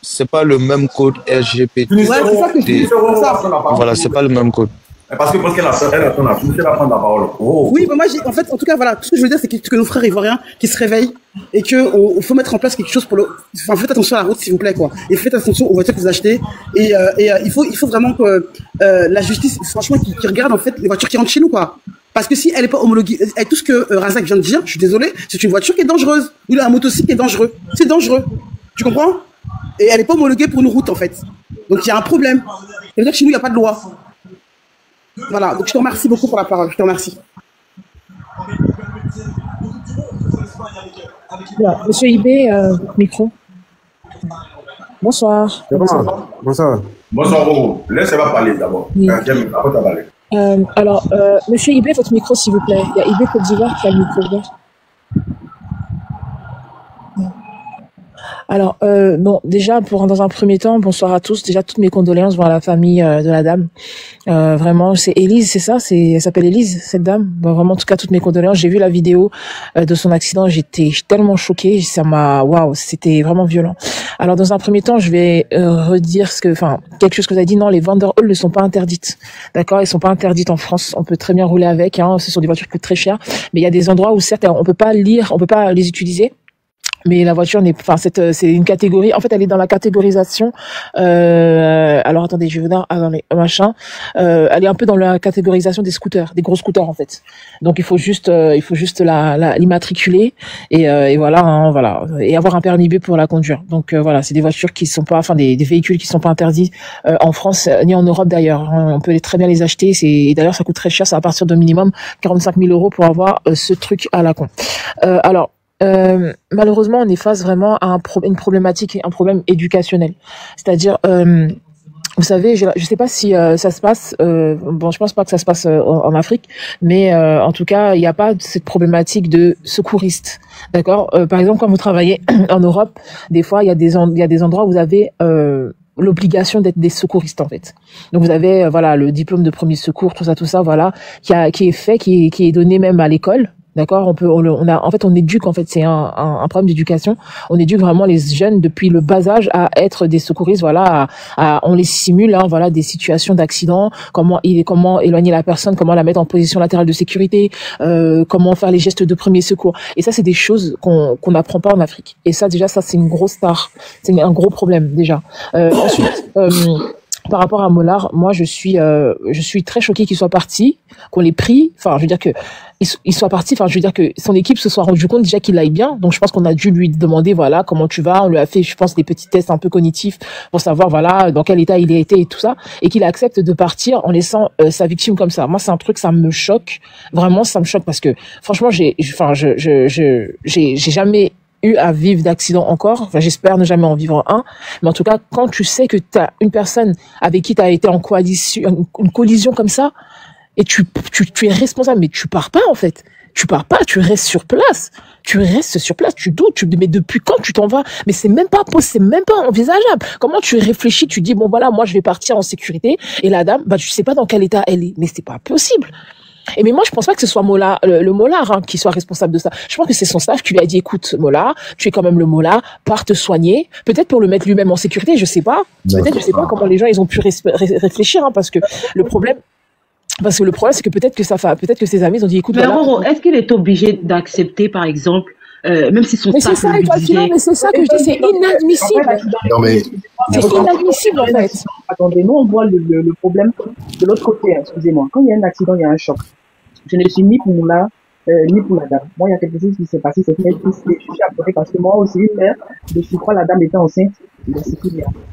c'est pas le même code RGPD. Ouais, c'est ça que je dis. Voilà, c'est pas le même code. Parce qu'elle attend la parole. Oui, mais moi, en fait, en tout cas, voilà, tout ce que je veux dire, c'est que nos frères ivoiriens qui se réveillent et que faut mettre en place quelque chose enfin, faites attention à la route, s'il vous plaît, quoi. Et faites attention aux voitures que vous achetez. Et il faut vraiment que la justice, franchement, qui regarde en fait les voitures qui rentrent chez nous, quoi. Parce que si elle est pas homologuée, avec tout ce que Razak vient de dire, je suis désolé, c'est une voiture qui est dangereuse. Ou un motocycle qui est dangereux. C'est dangereux. Tu comprends? Et elle est pas homologuée pour une route, en fait. Donc il y a un problème. Ça veut dire que chez nous, il n'y a pas de loi. Voilà, donc je te remercie beaucoup pour la parole, je te remercie. Voilà. Monsieur Ibé, micro. Bonsoir. Bonsoir, Roro. Laissez-moi parler d'abord. Oui. Après, tu vas parler. Alors, Monsieur Ibé, votre micro, s'il vous plaît. Il y a Ibé Côte d'Ivoire qui a le micro ouvert. Alors, bon, déjà, dans un premier temps, bonsoir à tous. Déjà, toutes mes condoléances à la famille de la dame. Vraiment, c'est Élise, c'est ça? Elle s'appelle Élise, cette dame? Bon, vraiment, en tout cas, toutes mes condoléances. J'ai vu la vidéo de son accident. J'étais tellement choquée. Waouh, c'était vraiment violent. Alors, dans un premier temps, je vais redire quelque chose que vous avez dit. Non, les Vanderhall ne sont pas interdites. D'accord? Elles sont pas interdites en France. On peut très bien rouler avec, hein. Ce sont des voitures qui coûtent très cher. Mais il y a des endroits où, certes, on peut pas les utiliser. Mais la voiture c'est une catégorie. En fait, elle est dans la catégorisation. Alors attendez, je vais voir elle est un peu dans la catégorisation des scooters, des gros scooters en fait. Donc il faut juste l'immatriculer et voilà, hein, voilà, et avoir un permis B pour la conduire. Donc voilà, c'est des voitures qui sont pas, des véhicules qui sont pas interdits en France ni en Europe d'ailleurs. Hein. On peut très bien les acheter. Et d'ailleurs, ça coûte très cher. C'est à partir de minimum 45 000 € pour avoir ce truc à la con. Alors. Malheureusement, on est face vraiment à une problématique, un problème éducationnel. C'est-à-dire, vous savez, je sais pas si ça se passe. Bon, je pense pas que ça se passe en Afrique, mais en tout cas, il n'y a pas cette problématique de secouriste. D'accord. Par exemple, quand vous travaillez en Europe, des fois, il y a des endroits où vous avez l'obligation d'être des secouristes en fait. Donc vous avez le diplôme de premier secours, tout ça, voilà, qui est donné même à l'école. D'accord, on éduque, en fait, c'est un problème d'éducation. On éduque vraiment les jeunes depuis le bas âge à être des secouristes, voilà, on les simule, hein, voilà, des situations d'accident, comment éloigner la personne, comment la mettre en position latérale de sécurité, comment faire les gestes de premier secours. Et ça, c'est des choses qu'on n'apprend pas en Afrique. Et ça, déjà, ça, c'est une grosse tare. C'est un gros problème, déjà. Ensuite, par rapport à Molard, moi, je suis très choquée qu'il soit parti, qu'on l'ait pris. Enfin, je veux dire que il soit parti. Enfin, je veux dire que son équipe se soit rendu compte déjà qu'il aille bien. Donc, je pense qu'on a dû lui demander, voilà, comment tu vas. On lui a fait, je pense, des petits tests un peu cognitifs pour savoir, voilà, dans quel état il a été et tout ça, et qu'il accepte de partir en laissant sa victime comme ça. Moi, c'est un truc, ça me choque. Vraiment, ça me choque parce que, franchement, j'ai jamais eu à vivre d'accident encore. Enfin, j'espère ne jamais en vivre un. Mais en tout cas, quand tu sais que tu as une personne avec qui tu as été en coalition, une collision comme ça, et tu es responsable, mais tu pars pas, en fait. Tu pars pas, tu restes sur place. Tu doutes, mais depuis quand tu t'en vas? Mais c'est même pas envisageable. Comment tu réfléchis, tu dis, bon, voilà, moi, je vais partir en sécurité, et la dame, bah, tu sais pas dans quel état elle est. Mais c'est pas possible. Mais moi, je pense pas que ce soit Molard, le Molard, hein, qui soit responsable de ça. Je pense que c'est son staff qui lui a dit, écoute, Molard, tu es quand même le Molard, pars te soigner. Peut-être pour le mettre lui-même en sécurité, je sais pas. Peut-être, je sais pas comment les gens, ils ont pu réfléchir, hein, parce que le problème, c'est que peut-être que ses amis ils ont dit, écoute, mais voilà. Roro, est-ce qu'il est obligé d'accepter, par exemple, même si son staff le disait? Mais c'est ça que je dis, c'est inadmissible. Non, mais c'est inadmissible, en fait. Attendez, nous, on voit le problème de l'autre côté, excusez-moi. Quand il y a un accident, il y a un choc. Je ne suis ni pour Moula, ni pour la dame. Moi, il y a quelque chose qui s'est passé, c'est que je suis apportée parce que moi aussi, une mère, je crois la dame était enceinte.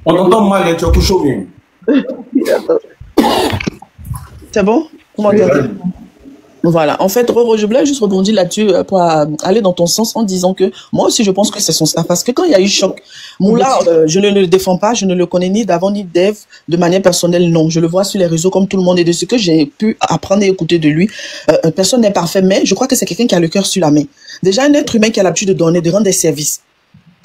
On entend mal, tu as tout chaud bien. C'est bon? Comment dire? Voilà. En fait, Roro, je voulais juste rebondir là-dessus pour aller dans ton sens en disant que moi aussi, je pense que c'est son staff. Parce que quand il y a eu choc, Moula, je ne le défends pas, je ne le connais ni d'avant ni d'Ève de manière personnelle, non. Je le vois sur les réseaux comme tout le monde et de ce que j'ai pu apprendre et écouter de lui. Personne n'est parfait, mais je crois que c'est quelqu'un qui a le cœur sur la main. Déjà, un être humain qui a l'habitude de donner, de rendre des services.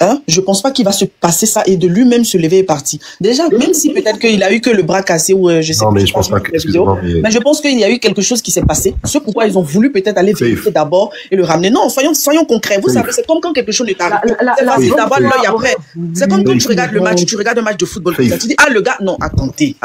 Hein? Je pense pas qu'il va se passer ça et de lui-même se lever et partir. Déjà, même si peut-être qu'il a eu que le bras cassé ou je sais pas. Non, mais je pense pas que, mais je pense qu'il y a eu quelque chose qui s'est passé. C'est pourquoi ils ont voulu peut-être aller vérifier d'abord et le ramener. Non, soyons concrets. Vous savez, c'est comme quand quelque chose est arrivé. C'est facile d'avoir l'œil après. C'est comme quand tu regardes le match, tu regardes un match de football comme ça. Tu dis, ah, le gars, non, attendez,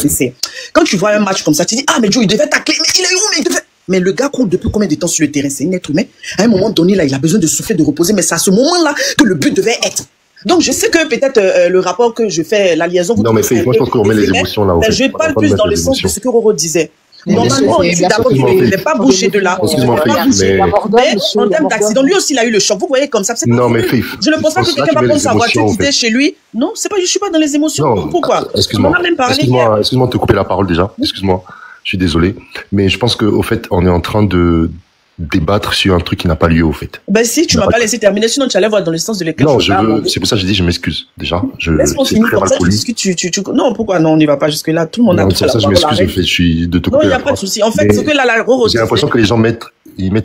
c'est. Quand tu vois un match comme ça, tu dis, ah, mais Joe, il devait tacler, mais il est où, mais il devait. Mais le gars court depuis combien de temps sur le terrain? C'est un être humain. À un moment donné, là, il a besoin de souffler, de reposer, mais c'est à ce moment-là que le but devait être. Donc, je sais que peut-être le rapport que je fais, la liaison... Non, mais moi, je pense qu'on met les émotions là. Je parle plus dans le sens de ce que Roro disait. Normalement, il est d'accord qu'il n'est pas bougé de là. Excuse-moi, mais en termes d'accident, lui aussi, il a eu le choc. Vous voyez, comme ça, c'est non, mais je ne pense pas que quelqu'un va prendre sa voiture, quitter chez lui. Non, c'est pas, je suis pas dans les émotions. Pourquoi? Excuse-moi. On a même parlé. Excuse-moi de te couper la parole déjà. Excuse-moi. Je suis désolé, mais je pense qu'au fait, on est en train de débattre sur un truc qui n'a pas lieu, au fait. Ben si, tu m'as pas laissé terminer, sinon tu allais voir dans le sens de lesquels non, c'est pour ça que j'ai dit, je m'excuse, déjà. Laisse-moi finir comme ça, non, pourquoi non, on n'y va pas jusque-là, tout le monde a pris la parole. C'est ça, je m'excuse, je suis de te couper. Non, il n'y a pas de souci. En fait, ce que la Roro... J'ai l'impression que les gens mettent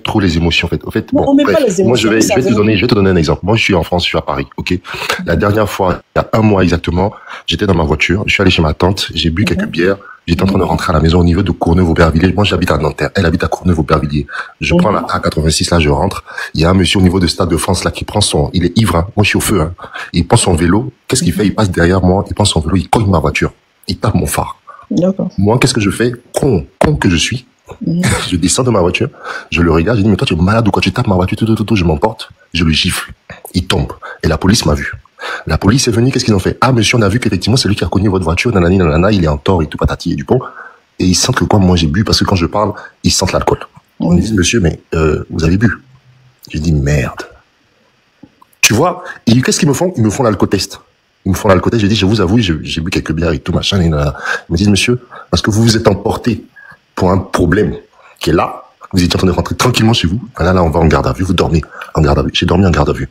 trop les émotions, en fait. Au fait, bon, on met pas les émotions. Moi, je vais te donner un exemple. Moi, je suis en France, je suis à Paris, ok? La dernière fois, il y a un mois exactement, j'étais dans ma voiture, je suis allé chez ma tante, j'ai bu quelques bières, j'étais en train de rentrer à la maison au niveau de Courneuve-Aubervilliers. Moi, j'habite à Nanterre. Elle habite à Courneuve-Aubervilliers. Je prends la A86, là, je rentre. Il y a un monsieur au niveau de Stade de France, là, qui prend il est ivre, hein. Moi, je suis au feu, hein. Il prend son vélo. Qu'est-ce qu'il fait? Il passe derrière moi, il prend son vélo, il cogne ma voiture. Il tape mon phare. D'accord. Moi, qu'est-ce que je fais? Con que je suis. Je descends de ma voiture, je le regarde, je dis, mais toi, tu es malade ou quoi? Tu tapes ma voiture, tout, je m'emporte. Je le gifle. Il tombe. Et la police m'a vu. La police est venue, qu'est-ce qu'ils ont fait? Ah, monsieur, on a vu qu'effectivement, c'est lui qui a cogné votre voiture, nanana, il est en tort et tout, patati et du pont. Et ils sentent que quoi, moi j'ai bu, parce que quand je parle, ils sentent l'alcool. On me dit, monsieur, mais vous avez bu? Je dis, merde. Tu vois? Et qu'est-ce qu'ils me font? Ils me font l'alcotest. Ils me font l'alcotest, je dis, je vous avoue, j'ai bu quelques bières et tout, machin, et nanana. Ils me disent, monsieur, parce que vous vous êtes emporté pour un problème qui est là, vous étiez en train de rentrer tranquillement chez vous, là, on va en garde à vue, vous dormez en garde à vue. J'ai dormi en garde à vue.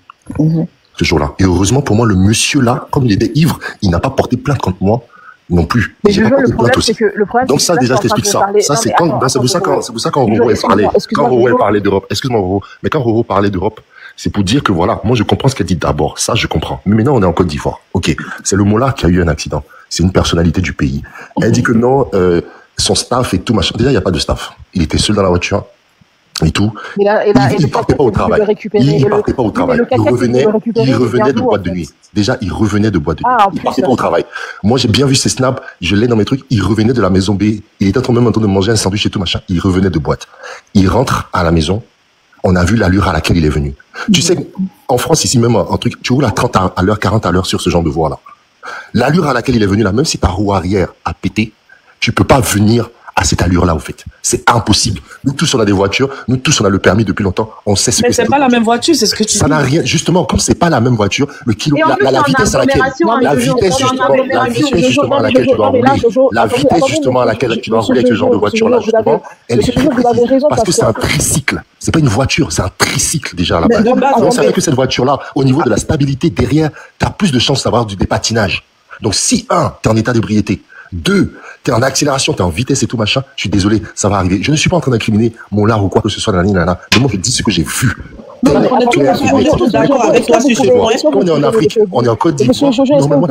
Ce jour-là. Et heureusement pour moi, le monsieur là, comme il était ivre, il n'a pas porté plainte contre moi non plus. Mais je veux le problème, c'est que le problème. Donc ça, déjà, je t'explique ça. Ça, c'est pour ça quand Roro est parlé. Quand Roro parlait d'Europe, excuse-moi Roro, mais quand Roro parlait d'Europe, c'est pour dire que voilà, moi je comprends ce qu'elle dit d'abord. Ça, je comprends. Mais maintenant, on est en Côte d'Ivoire. Ok. C'est le Molard qui a eu un accident. C'est une personnalité du pays. Elle dit que non, son staff et tout machin. Déjà, il n'y a pas de staff. Il était seul dans la voiture. et tout. Il ne partait pas au travail. Il ne partait pas au travail. Il revenait de boîte de nuit. Déjà, il revenait de boîte de nuit. Il ne partait pas au travail. Moi, j'ai bien vu ses snaps. Je l'ai dans mes trucs. Il revenait de la maison B. Il était même en train de manger un sandwich et tout, machin. Il revenait de boîte. Il rentre à la maison. On a vu l'allure à laquelle il est venu. Tu sais, en France, ici même, un truc, tu roules à 30 à l'heure, 40 à l'heure sur ce genre de voie-là. L'allure à laquelle il est venu là, même si ta roue arrière a pété, tu peux pas venir à cette allure-là, au fait. C'est impossible. Nous tous, on a des voitures. Nous tous, on a le permis depuis longtemps. On sait ce que c'est. Mais c'est pas la même voiture, c'est ce que tu dis. Ça n'a rien. Justement, comme c'est pas la même voiture, le kilo, la vitesse à laquelle, la vitesse justement à laquelle tu dois rouler, la vitesse justement à laquelle tu dois rouler avec ce genre de voiture-là, justement, elle est parce que c'est un tricycle. C'est pas une voiture, c'est un tricycle déjà à la base. On savait que cette voiture-là, au niveau de la stabilité derrière, tu as plus de chances d'avoir du dépatinage. Donc si t'es en état d'ébriété, 2, t'es en accélération, t'es en vitesse et tout machin, je suis désolé, ça va arriver. Je ne suis pas en train d'incriminer mon lard ou quoi que ce soit, mais moi je dis ce que j'ai vu. On est en Afrique, on est en Côte d'Ivoire, normalement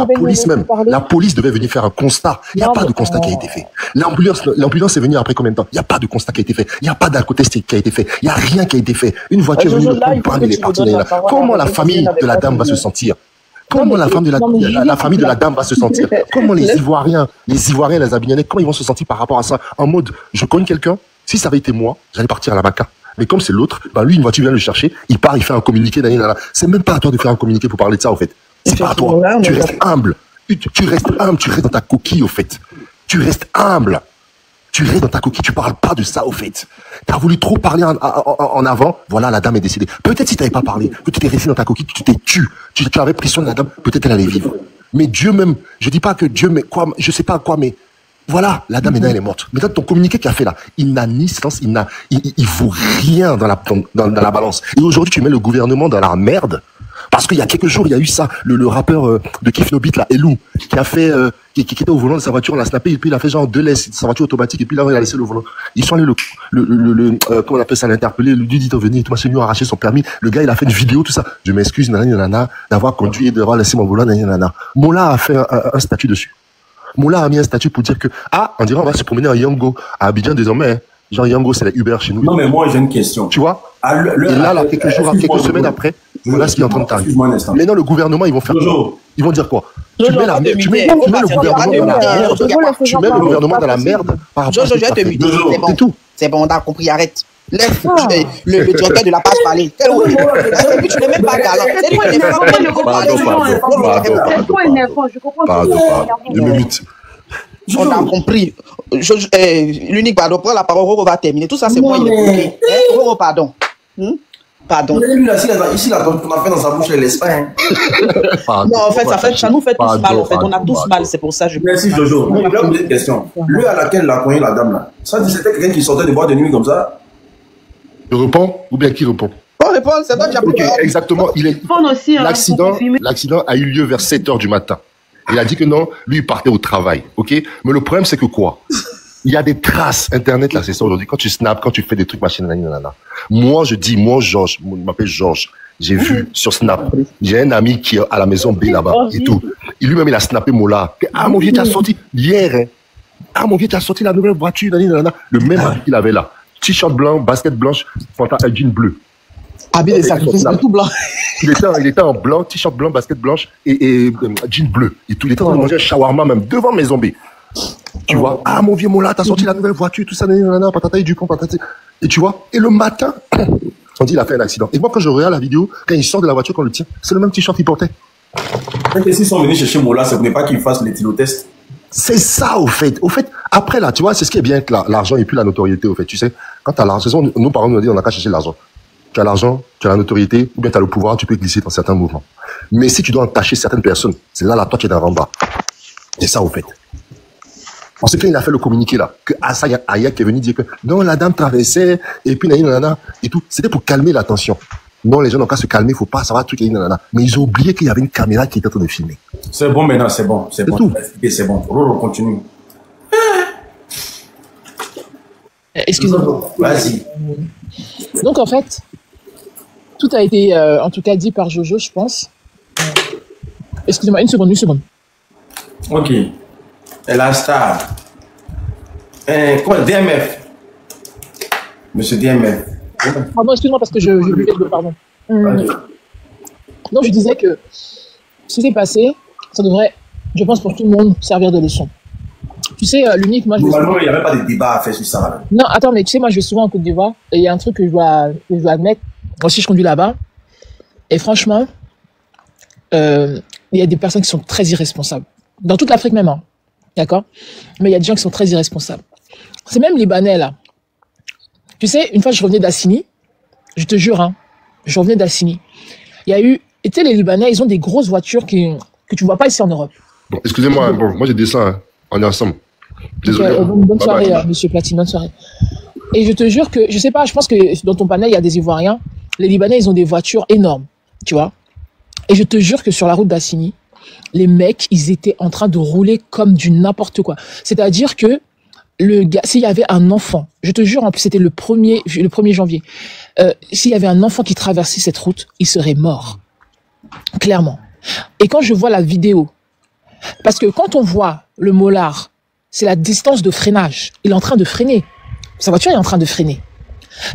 la police devait venir faire un constat. Il n'y a pas de constat qui a été fait. L'ambulance est venue après combien de temps? Il n'y a pas de constat qui a été fait. Il n'y a pas d'alcotest qui a été fait. Il n'y a rien qui a été fait. Une voiture est venue le prendre parmi les partenaires. Comment la famille de la dame va se sentir? Comment la famille de la dame va se sentir? Comment les Ivoiriens, les Abidjanais, comment ils vont se sentir par rapport à ça? En mode, je connais quelqu'un, si ça avait été moi, j'allais partir à la Maca. Mais comme c'est l'autre, lui, une voiture vient le chercher, il part, il fait un communiqué, c'est même pas à toi de faire un communiqué pour parler de ça, au fait. C'est pas à toi. Tu restes humble. Tu restes dans ta coquille, au fait. Tu restes humble. Tu restes dans ta coquille, tu parles pas de ça, au fait. T'as voulu trop parler en avant, voilà, la dame est décédée. Peut-être si t'avais pas parlé, que tu t'es resté dans ta coquille, que tu t'es tu avais pris soin de la dame, peut-être elle allait vivre. Mais Dieu même, je dis pas que Dieu, mais quoi, je sais pas quoi, mais voilà, la dame elle est morte. Mais ton communiqué qu'il a fait là, il n'a ni sens, il vaut rien dans la balance. Et aujourd'hui, tu mets le gouvernement dans la merde. Parce qu'il y a quelques jours, il y a eu ça, le rappeur de Kif No Beat, là, Elou, qui a fait, qui était au volant de sa voiture, on l'a snappé, et puis il a fait genre 2 laisses, sa voiture automatique, et puis là, il a laissé le volant. Ils sont allés comment on appelle ça, l'interpeller, lui dit de venir, tout machin, lui a arraché son permis. Le gars, il a fait une vidéo, tout ça. Je m'excuse, nanana, d'avoir conduit et d'avoir laissé mon volant, nanana. Moula a fait un statut dessus. Moula a mis un statut pour dire que, on dirait on va se promener en Yango, à Abidjan désormais, hein. Genre Yango, c'est la Uber chez nous. Non, mais moi, j'ai une question. Tu vois? Et là, quelques semaines après, voilà ce qui est en train de t'arriver. Mais non, le gouvernement, ils vont faire quoi? Ils vont dire quoi? Tu mets le gouvernement dans la merde par rapport à c'est tout. C'est bon, on a compris, arrête. Laisse le directeur de la page parler. Tu n'es même pas galant. C'est toi, il est on a compris. L'unique, pardon, prends la parole, Roro va terminer. Tout ça, c'est moi, il est bloqué. Roro, pardon. Pardon. Ici, là, on a fait dans sa bouche, elle laisse pas. Non, en fait, ça nous fait tous mal, en fait. On a tous mal, c'est pour ça. Merci, Jojo. Je vais vous poser une question. L'heure à laquelle elle a cogné la dame, là, ça dit c'était quelqu'un qui sortait de boîte de nuit comme ça? Je réponds ou bien qui répond? On répond, c'est toi qui as pris. Exactement. L'accident a eu lieu vers 7h du matin. Il a dit que non, lui, il partait au travail, ok? Mais le problème, c'est que quoi? Il y a des traces. Internet, là, c'est ça aujourd'hui. Quand tu snaps, quand tu fais des trucs, machin, nanana. Moi, Georges, je m'appelle Georges. J'ai vu sur Snap. J'ai un ami qui est à la maison B là-bas et tout. Et lui-même, il a snappé Mola. Ah, mon vieux, tu as sorti hier, hein? Ah, mon vieux, tu as sorti la nouvelle voiture, nanana. Le même ami qu'il avait là. T-shirt blanc, basket blanche, pantalon, jean bleu. Habillé des sacrifices, tout blanc. Il était en blanc, t-shirt blanc, basket blanche et jean bleu. Et tout. Il était en train de manger un shawarma même devant mes zombies. Tu vois, ah mon vieux Mola, t'as sorti la nouvelle voiture, tout ça, nanana, patata et du pont, patata. Et tu vois, et le matin, on dit il a fait un accident. Et moi quand je regarde la vidéo, quand il sort de la voiture, qu'on le tient, c'est le même t-shirt qu'il portait. Peut-être s'ils sont venus chercher Mola, ça ne voulait pas qu'ils fassent les test. C'est ça au fait. Après là, tu vois, c'est ce qui est bien avec l'argent et puis la notoriété au fait. Tu sais, quand t'as l'argent, nos parents nous disent on n'a qu'à chercher l'argent. Tu as l'argent, tu as la notoriété, ou bien tu as le pouvoir, tu peux glisser dans certains mouvements. Mais si tu dois entacher certaines personnes, c'est là, toi, tu es dans le bas. C'est ça, au fait. On sait qu'il a fait le communiqué, là, que Assa Ayak est venu dire que non, la dame traversait, et puis nanana, et tout. C'était pour calmer l'attention. Non, les gens n'ont qu'à se calmer, il faut pas savoir tout qu'il y a nanana. Mais ils ont oublié qu'il y avait une caméra qui était en train de filmer. C'est bon maintenant, c'est bon. C'est bon. Tout. C'est bon. Roro, continue. Excusez-moi. Vas-y. Donc, en fait, tout a été, en tout cas, dit par Jojo, je pense. Excusez-moi, une seconde. Ok. Et la star. Quoi, DMF. Monsieur DMF. Pardon, excuse-moi parce que je buvais de l'eau, pardon. Donc, je disais que ce qui s'est passé, ça devrait, je pense, pour tout le monde, servir de leçon. Tu sais, l'unique, moi, normalement, il n'y avait pas de débat à faire sur ça. Là. Non, attends, mais tu sais, moi, je vais souvent en Côte d'Ivoire et il y a un truc que je dois admettre. Moi aussi, je conduis là-bas. Et franchement, il y a des personnes qui sont très irresponsables. Dans toute l'Afrique même, hein. D'accord? Mais il y a des gens qui sont très irresponsables. C'est même Libanais, là. Tu sais, une fois, je revenais d'Assini. Je te jure, hein. Je revenais d'Assini. Il y a eu... Et tu sais, les Libanais, ils ont des grosses voitures que tu vois pas ici en Europe. Bon, excusez-moi, bon, moi j'ai des ça, hein. On est ensemble. Désolé. Bonne soirée, monsieur Platine, bonne soirée. Et je te jure que, je sais pas, je pense que dans ton panel, il y a des Ivoiriens. Les Libanais, ils ont des voitures énormes, tu vois. Et je te jure que sur la route d'Assini, les mecs, ils étaient en train de rouler comme du n'importe quoi. C'est-à-dire que le gars, s'il y avait un enfant, je te jure, en plus, c'était le 1er janvier, s'il y avait un enfant qui traversait cette route, il serait mort. Clairement. Et quand je vois la vidéo, parce que quand on voit le mollard, c'est la distance de freinage. Il est en train de freiner. Sa voiture est en train de freiner.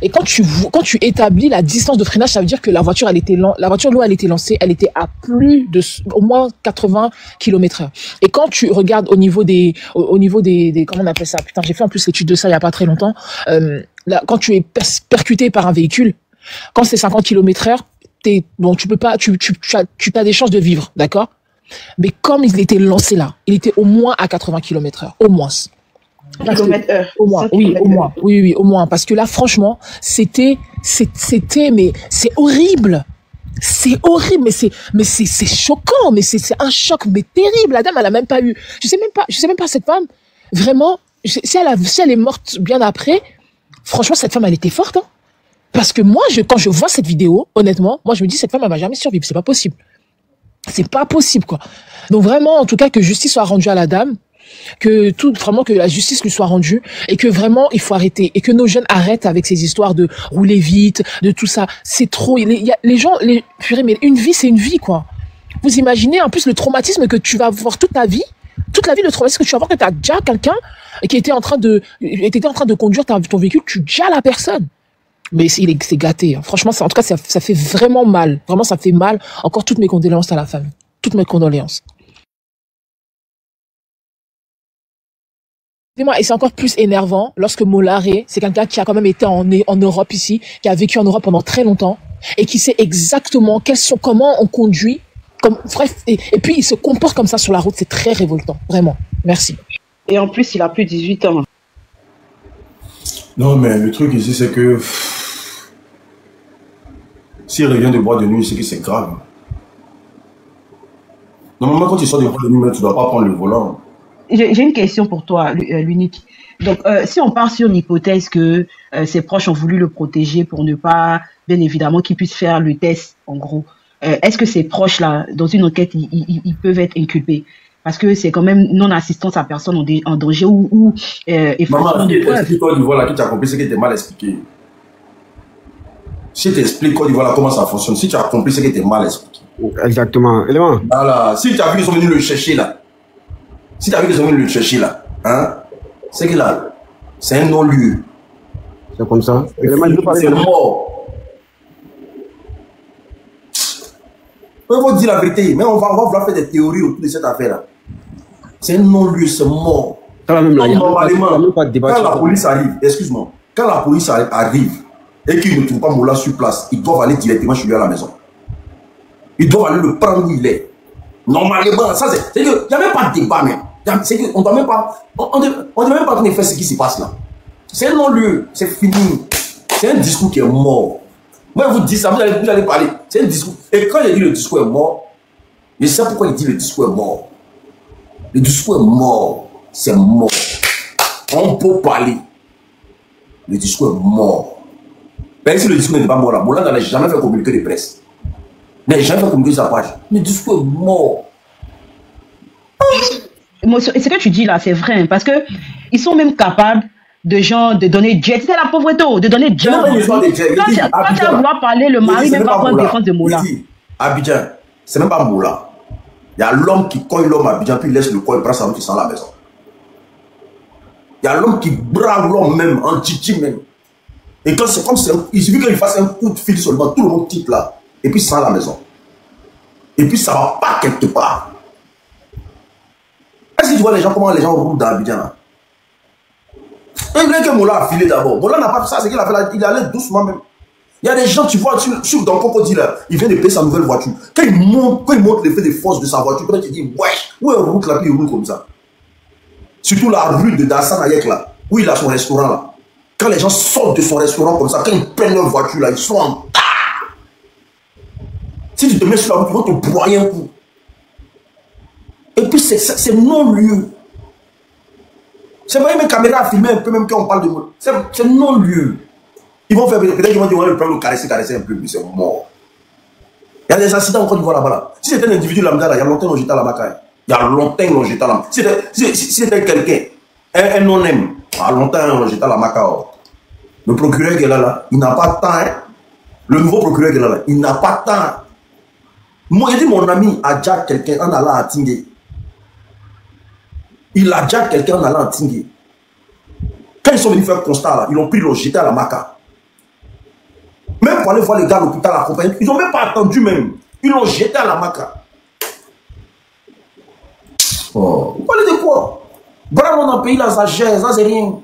Et quand tu établis la distance de freinage, ça veut dire que la voiture, l'eau, elle était lancée, elle était à plus de, au moins 80 km/h. Et quand tu regardes au niveau des, comment on appelle ça? Putain, j'ai fait en plus l'étude de ça il y a pas très longtemps. Quand tu es percuté par un véhicule, quand c'est 50 km/h, bon, tu peux pas, tu as des chances de vivre, d'accord? Mais comme il était lancé là, il était au moins à 80 km/h, au moins. Au moins, oui, au moins, oui, au moins, parce que là, franchement, mais c'est horrible. C'est horrible, mais c'est choquant, mais c'est un choc, mais terrible. La dame, elle a même pas eu, je sais même pas cette femme, vraiment, si elle est morte bien après, franchement, cette femme, elle était forte, hein. Parce que moi, quand je vois cette vidéo, honnêtement, moi, je me dis, cette femme, elle va jamais survivre, c'est pas possible. C'est pas possible, quoi. Donc vraiment, en tout cas, que justice soit rendue à la dame, vraiment que la justice lui soit rendue, et que vraiment, il faut arrêter, et que nos jeunes arrêtent avec ces histoires de rouler vite, de tout ça. C'est trop, les gens, purée, mais une vie, c'est une vie, quoi. Vous imaginez, en plus, le traumatisme que tu vas avoir toute la vie, le traumatisme que tu vas avoir, que tu as déjà quelqu'un qui était en train de conduire ton véhicule, tu déjà la personne. Mais c'est gâté. Hein. Franchement, en tout cas, ça fait vraiment mal. Vraiment, ça fait mal. Encore toutes mes condoléances à la famille. Toutes mes condoléances. Et c'est encore plus énervant lorsque Molaré, c'est quelqu'un qui a quand même été en Europe ici, qui a vécu en Europe pendant très longtemps, et qui sait exactement comment on conduit. Et puis, il se comporte comme ça sur la route. C'est très révoltant. Vraiment. Merci. Et en plus, il a plus de 18 ans. Non, mais le truc ici, c'est que s'il revient de boîte de nuit, c'est que c'est grave. Normalement, quand tu sors de boîte de nuit, tu ne dois pas prendre le volant. J'ai une question pour toi, l'unique. Donc, si on part sur l'hypothèse que ses proches ont voulu le protéger pour ne pas, bien évidemment, qu'il puisse faire le test, en gros, est-ce que ces proches-là, dans une enquête, ils peuvent être inculpés? Parce que c'est quand même non-assistance à personne en danger ou maman, explique Côte d'Ivoire là, que tu as compris ce qui était mal expliqué. Si tu expliques Côte d'Ivoire là comment ça fonctionne, si tu as compris ce qui était mal expliqué. Exactement. Élément. Voilà. Si tu as vu qu'ils sont venus le chercher là, hein, c'est que là, c'est un non-lieu. C'est comme ça. C'est mort. On va dire la vérité, mais on va vouloir faire des théories autour de cette affaire-là. C'est un non-lieu, c'est mort. Normalement, quand la police arrive, excuse-moi, quand la police arrive et qu'ils ne trouvent pas Moula sur place, ils doivent aller directement chez lui à la maison. Ils doivent aller le prendre où il est. Normalement, ça c'est qu'il n'y a même pas de débat même. On ne doit même pas, on doit même pas faire ce qui se passe là. C'est un non-lieu, c'est fini. C'est un discours qui est mort. Moi, je vous dis ça, vous allez parler. C'est un discours. Et quand il dit le discours est mort, je sais pourquoi il dit le discours est mort. Le discours est mort. C'est mort. On peut parler. Le discours est mort. Mais si le discours n'est pas mort là, Moula n'a jamais fait communiquer de presse. Il n'a jamais fait communiquer sa page. Le discours est mort. Ce que tu dis là, c'est vrai. Parce qu'ils sont même capables de donner jet. C'est la pauvreté, de donner jet. Quand tu vas vouloir parler, le mari même pas prendre défense de Moula. Abidjan, c'est même pas Moula. Il y a l'homme qui cogne l'homme à Abidjan, puis il laisse le corps, il prend sa route, il sent la maison. Il y a l'homme qui brave l'homme même, en titi même. Et quand c'est comme ça, il suffit qu'il fasse un coup de fil seulement, tout le monde quitte là. Et puis ça à la maison. Et puis ça va pas quelque part. Est-ce que tu vois les gens, comment les gens roulent dans Abidjan là? Il voulait que Moula a filé d'abord. Moula n'a pas fait ça, c'est qu'il a fait là, il allait doucement même. Il y a des gens, tu vois, sur dans Cocody là, il vient de payer sa nouvelle voiture. Quand il monte l'effet de force de sa voiture, quand il dit, wesh, où est la route là, puis il roule comme ça. Surtout la rue de Dassan Ayek là, où il a son restaurant là. Quand les gens sortent de son restaurant comme ça, quand ils prennent leur voiture là, ils sont en tas. Si tu te mets sur la route, ils vont te broyer un coup. Et puis c'est non-lieu. C'est vrai, mes caméras à filmer un peu, même quand on parle de moi. C'est non-lieu. Ils vont faire, peut-être qu'ils vont dire, le problème, caresser un peu, puis c'est mort. Il y a des accidents en Côte d'Ivoire là-bas. Si c'était un individu lambda là, il y a longtemps qu'on jetait là-bas. Il y a longtemps qu'on jetait là-bas. Si c'était quelqu'un, un non-aime, il y a longtemps qu'on jetait là-bas. Le procureur qui est là, il n'a pas de temps. Hein? Le nouveau procureur qui est là, il n'a pas de temps. Moi, j'ai dit, mon ami a déjà quelqu'un en allant à Tingué. Il a déjà quelqu'un en allant à Tingué. Quand ils sont venus faire un constat, là, ils l'ont pris, ils l'ont jeté à la Maca. Même pour aller voir les gars à l'hôpital accompagnés, ils n'ont même pas attendu même. Ils l'ont jeté à la Maca. Oh. Vous parlez de quoi? Bravo dans le pays, là, ça gère, ça c'est rien.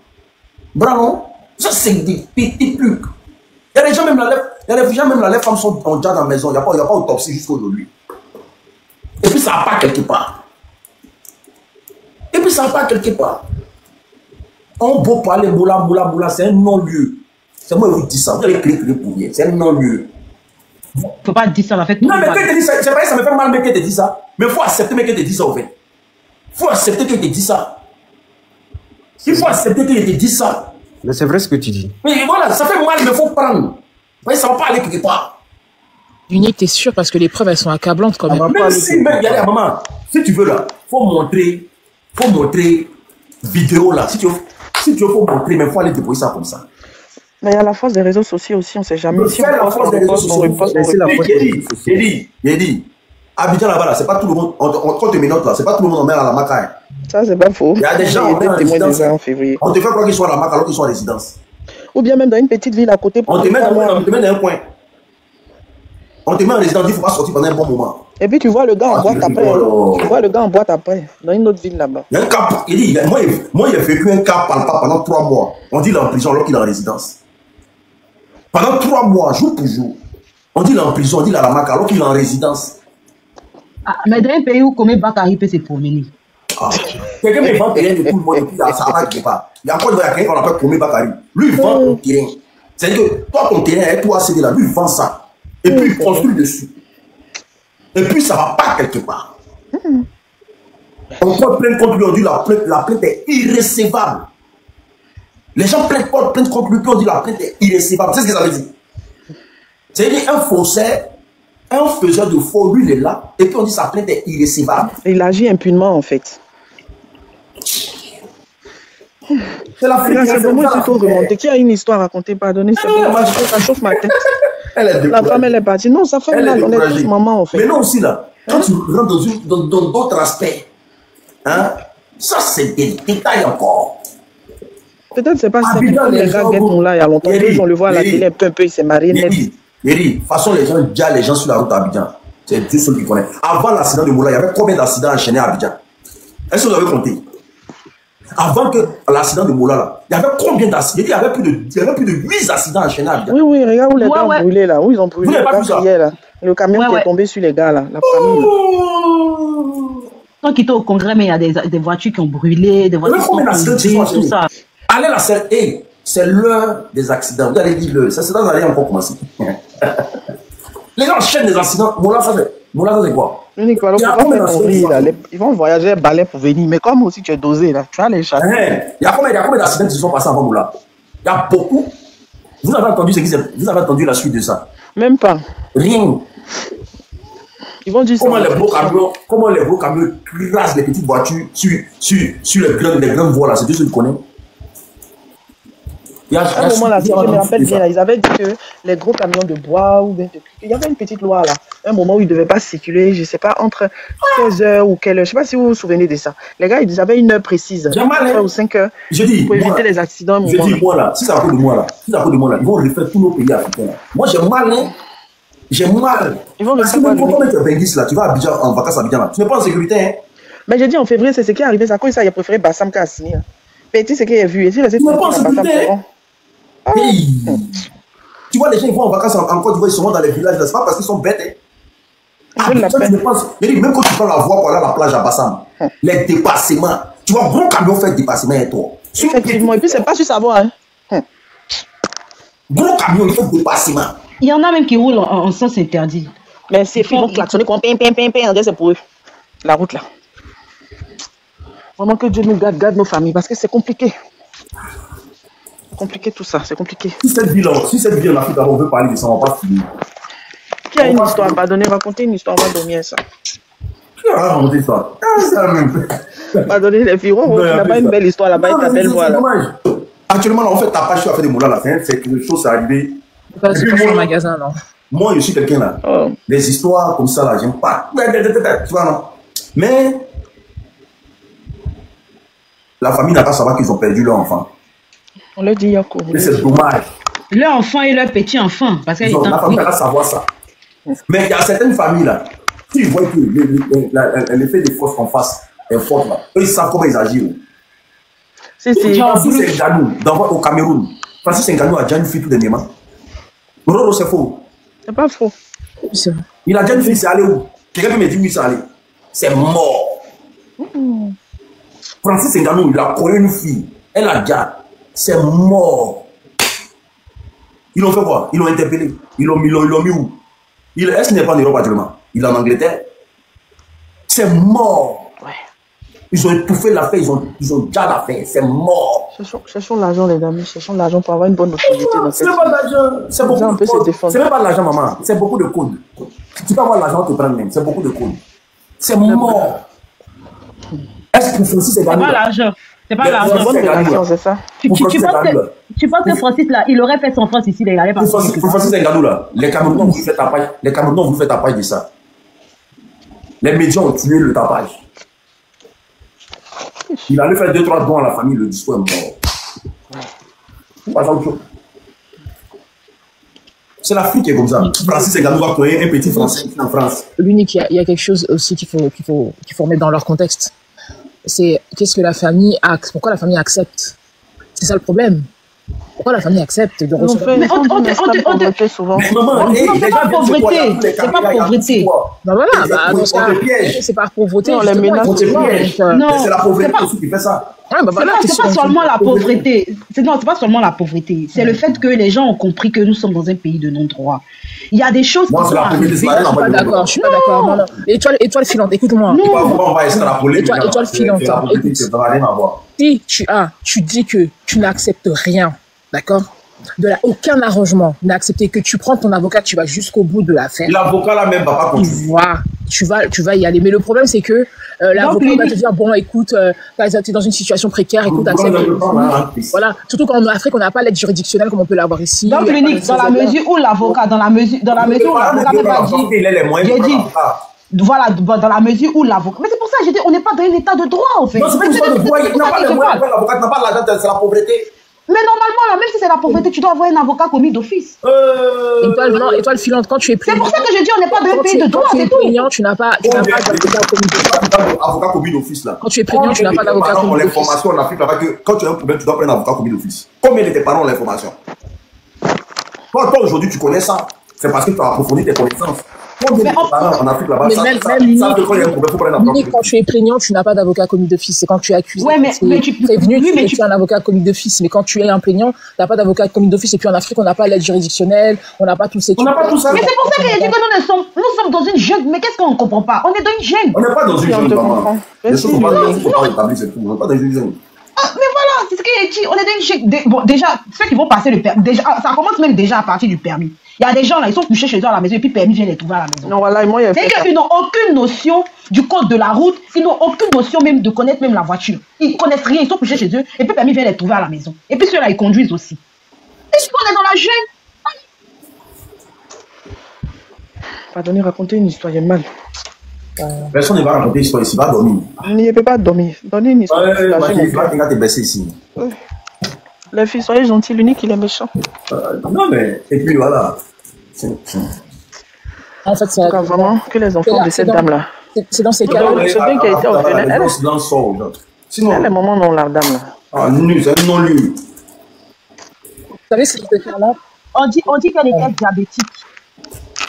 Bravo. Ça c'est des petits trucs. Il y a des gens même là, les femmes sont déjà dans la maison, il n'y a pas autopsie jusqu'à aujourd'hui. Et puis ça va pas quelque part. On peut parler moula, c'est un non-lieu. C'est moi qui vous dis ça. Vous allez cliquer pour rien. C'est un non-lieu. Il ne faut pas dire ça, en fait. Non, mais quand tu dis ça, c'est vrai, ça me fait mal, mais que tu dis ça. Mais il faut accepter que tu dis ça, en fait. Il faut accepter que tu dis ça. Il faut accepter que tu dis ça. Mais c'est vrai ce que tu dis. Mais voilà, ça fait mal, mais il faut prendre. Mais ça ne va pas aller quelque part. Unique, t'es sûr, parce que les preuves, elles sont accablantes quand même. Même si, même, regardez, maman, si tu veux là, faut montrer vidéo là. Si tu veux, faut montrer, mais il faut aller débrouiller ça comme ça. Mais il y a la force des réseaux sociaux aussi, on ne sait jamais. Si la force des réseaux sociaux. J'ai dit, Abidjan là-bas, c'est pas tout le monde. Quand tu menottes là, c'est pas tout le monde en met à la Maca. Ça, c'est pas faux. Il y a des gens qui étaient témoins déjà en février. On te fait croire qu'ils sont à la Maca alors qu'ils sont en résidence. Ou bien même dans une petite ville à côté. On te met dans un coin. On te met en résidence, il ne faut pas sortir pendant un bon moment. Et puis tu vois le gars en boîte après. Tu vois le gars en boîte après, dans une autre ville là-bas. Il y a un cas, il dit, moi j'ai vécu un cas palpable pendant 3 mois. On dit qu'il est en prison alors qu'il est en résidence. Pendant 3 mois, jour pour jour. On dit qu'il est en prison, on dit qu'il est à la Maca alors qu'il est en résidence. Ah, mais dans un pays où comme Bakary peut se promener. Ah. Quelqu'un me vend terrain de tout le monde et puis ça va quelque part. Il y a encore quelqu'un qu'on appelle Komé Bakary. Lui, il vend ton terrain. C'est-à-dire que toi, ton terrain est toi cédé là, lui, il vend ça. Et puis, il construit dessus. Et puis, ça ne va pas quelque part. On peut plaindre contre lui, on dit la plainte est irrécevable. Les gens plaignent contre lui, puis on dit la plainte est irrécevable. C'est ce que ça veut dire. C'est-à-dire un faussaire, un faiseur de faux, lui, il est là, et puis on dit sa plainte est irrécevable. Il agit impunément, en fait. C'est la frère. C'est moi qui faut remonter. Qui a une histoire à raconter, pardonnez, c'est bon. Ça chauffe ma tête. La femme, elle est partie. Non, ça fait mal, on est tous maman, en fait. Mais non, aussi, là, quand tu rentres dans d'autres aspects, hein, ça, c'est des détails encore. Peut-être c'est pas ça. Les gars guettent là il y a longtemps. On le voit à la télé un peu, il s'est marié net. De toute façon, les gens sur la route à Abidjan, c'est Dieu seul qui connaît. Avant l'accident de Moula, il y avait combien d'accidents enchaînés à Abidjan? Est-ce que vous avez compté? Avant que l'accident de Moula, là, il y avait combien d'accidents? Il y avait plus de 8 accidents enchaînés à Abidjan. Oui, regarde où les gars ont brûlé là. Où ils ont brûlé là. Le camion qui est tombé sur les gars là, la famille. Tant qu'ils étaient au congrès, mais il y a des voitures qui ont brûlé, des voitures qui ont brûlé, tout ça. Allez là, c'est l'heure des accidents. Vous allez dire l'heure. Ça, c'est dans l'année encore commencer. Les gens enchaînent des accidents. Moula, ça c'est quoi? Ils vont voyager balai pour venir. Mais comme aussi tu es dosé là, tu vas les chasser. Il y a combien d'accidents qui se sont passés avant Moula? Il y a beaucoup. Vous avez entendu la suite de ça? Même pas. Rien. Ils vont dire comment les gros camions crasent les petites voitures sur les grandes voies là. C'est tout ce que tu connais. À un moment là, si je me rappelle bien, là, ils avaient dit que les gros camions de bois ou bien il y avait une petite loi là, un moment où ils ne devaient pas circuler, je ne sais pas, entre 16 heures ou quelle heure, je ne sais pas si vous vous souvenez de ça. Les gars, ils avaient une heure précise, 3 ou 5 heures, pour éviter les accidents. Je dis, moi là, si ça à cause de moi là, ils vont refaire tous nos pays africains là. Moi j'ai mal, hein. J'ai mal. Ils vont Parce que même quand tu es Bengis là, tu vas à Abidjan, en vacances à Abidjan là, tu n'es pas en sécurité, hein. Mais j'ai dit en février, c'est ce qui est arrivé, ça cause ça, il a préféré Bassam qu'à signer. Petit, c'est qu'il a vu, et si tu n'es pas en sécurité, hein. Hey. Tu vois, les gens ils vont en vacances en Côte d'Ivoire, ils sont dans les villages, c'est pas parce qu'ils sont bêtes. Hein. Même quand tu prends la voie pour aller à la plage à Bassam, les dépassements, tu vois, gros camion fait dépassement et toi. Effectivement, et puis c'est pas sur savoir. Hein. Gros camion, il fait dépassement. Il y en a même qui roulent en sens interdit. Mais c'est ils vont klaxonner comme pim, c'est pour eux. La route là. Vraiment que Dieu nous garde nos familles, parce que c'est compliqué. Compliqué tout ça, c'est compliqué. Si cette vie en Afrique d'abord on veut parler de ça, on va pas finir. Qui a une histoire à pas donner, raconter une histoire, on va dormir ça. Qui a raconté ça? C'est la même. Pas donner les filles, tu n'as pas une belle histoire là-bas, et ta belle voix là. Actuellement, là, on fait tapage sur la fin des moulins là, c'est quelque chose qui est arrivé. C'est pas au magasin, non. Moi, je suis quelqu'un là. Les histoires comme ça là, j'aime pas. Tu vois, non? Mais la famille n'a pas savoir qu'ils ont perdu leur enfant. On le dit, Yako. Mais c'est dommage. Leur enfant et leur petit enfant. Parce que la famille va savoir ça. Mais il y a certaines familles là, s'ils voient que l'effet des forces en face est fort là, eux ils savent comment ils agissent. Francis Ngannou, au Cameroun, Francis Ngannou a déjà une fille tout dernièrement. Roro, c'est faux. C'est pas faux. Il a déjà une fille, c'est allé où? Quelqu'un peut me dire où il s'est allé? C'est mort. Francis Ngannou, il a connu une fille. Elle a déjà. C'est mort. Ils l'ont fait quoi? Ils l'ont interpellé. Ils l'ont mis où? Est-ce qu'il n'est pas en Europe actuellement? Il est en Angleterre. C'est mort. Ouais. Ils ont étouffé l'affaire. Ils ont déjà l'affaire. C'est mort. Cherchons l'argent, les amis. Cherchons l'argent pour avoir une bonne autorité. C'est pas l'argent. C'est beaucoup de codes. C'est même pas l'argent, maman. C'est beaucoup de codes. Tu peux avoir l'argent, te prendre même. C'est beaucoup de codes. C'est mort. Est-ce que Francis est gagné? C'est pas l'argent. C'est pas l'argent, c'est ça. Tu penses que Francis là, il aurait fait son France ici, il allait pas. Pour Francis Ngannou là, les Camerounais ont fait tapage. Les Camerounais ont fait tapage de ça. Les médias ont tué le tapage. Il allait faire 2-3 dons à la famille, le discours est mort. Pas ça autre chose. C'est l'Afrique qui est comme ça. Francis Ngannou va créer un petit Français en France. L'unique, il y a quelque chose aussi qu'il faut mettre dans leur contexte. C'est qu'est-ce que la famille pourquoi la famille accepte. C'est ça le problème. Pourquoi la famille accepte de recevoir? Mais on souvent. Mais maman, c'est pas pauvreté. C'est pas pauvreté. Ben voilà, dans ce cas, c'est pas pauvreté. Non, c'est la pauvreté aussi qui fait ça. C'est pas seulement la pauvreté. Non, c'est pas seulement la pauvreté. C'est le fait que les gens ont compris que nous sommes dans un pays de non-droit. Il y a des choses. Moi, c'est la pauvreté. Je suis pas d'accord. Je suis pas d'accord. Non. Étoile filante, écoute-moi. Étoile filante. Si tu dis que tu n'acceptes rien, d'accord? Aucun arrangement n'a accepté, que tu prends ton avocat, tu vas jusqu'au bout de l'affaire. L'avocat là même va pas continuer. Tu vas y aller. Mais le problème, c'est que l'avocat va te dire, bon, écoute, tu es dans une situation précaire, écoute, accepte. Voilà. Surtout qu'en Afrique, on n'a pas l'aide juridictionnelle comme on peut l'avoir ici. Donc, l'unique, dans la mesure où l'avocat, peut pas dire, voilà, dans la mesure où l'avocat. Mais c'est pour ça que j'ai dit, on n'est pas dans un état de droit, en fait. Non, c'est pas une histoire de droit. L'avocat n'a pas l'argent, c'est la pauvreté. Mais normalement, là, même si c'est la pauvreté, tu dois avoir un avocat commis d'office. Étoile filante, quand tu es prégnant. C'est pour ça que je dis, on n'est pas dans un pays de droit, c'est tout. Quand tu es prégnant, tu n'as pas d'avocat commis d'office, là. Quand tu es prégnant, tu n'as pas d'avocat commis d'office. L'information en Afrique, là-bas, que quand tu as un problème, tu dois prendre un avocat commis d'office. Combien de tes parents ont l'information? Toi, aujourd'hui, tu connais ça. C'est parce que tu as approfondi tes connaissances. En Afrique, là-bas, quand tu es prégnant, tu n'as pas d'avocat commis d'office. C'est quand tu es accusé. Ouais, mais tu es prévenu, tu as un avocat commis d'office. Mais quand tu es un plaignant, tu n'as pas d'avocat commis d'office. Et puis en Afrique, on n'a pas l'aide juridictionnelle, on n'a pas tous ces trucs. Mais c'est pour ça que j'ai dit que nous sommes dans une jungle. Mais qu'est-ce qu'on ne comprend pas? On est dans une jungle. On n'est pas dans une jungle, maman. Les choses sont pas établies, c'est tout. On n'est pas dans une jungle. Mais voilà, c'est ce qu'il a dit. On est dans une jungle. Bon, déjà, ceux qui vont passer le permis, ça commence même déjà à partir du permis. Il y a des gens là, ils sont couchés chez eux à la maison et puis permis vient les trouver à la maison. Non, voilà, moi, c'est qu'ils n'ont aucune notion du code de la route, ils n'ont aucune notion même de connaître même la voiture. Ils connaissent rien, ils sont couchés chez eux et puis permis vient les trouver à la maison. Et puis ceux-là, ils conduisent aussi. Puisqu'on est dans la jungle. Pardonnez, raconter une histoire, j'ai mal. Personne ne va raconter une histoire ici, va dormir. Il ne peut pas dormir. Donnez une histoire. Il va te baisser ici. Les filles, soyez gentils, l'unique, il est méchant. Non, mais, et puis voilà. En fait, c'est vraiment que les enfants de cette dame-là. C'est dans ces cas-là. C'est bien qu'elle a été orpheline. Elle est maman, non, la dame-là. Ah, nul, c'est un non-lu. Vous savez ce qui fait là? On dit qu'elle était diabétique.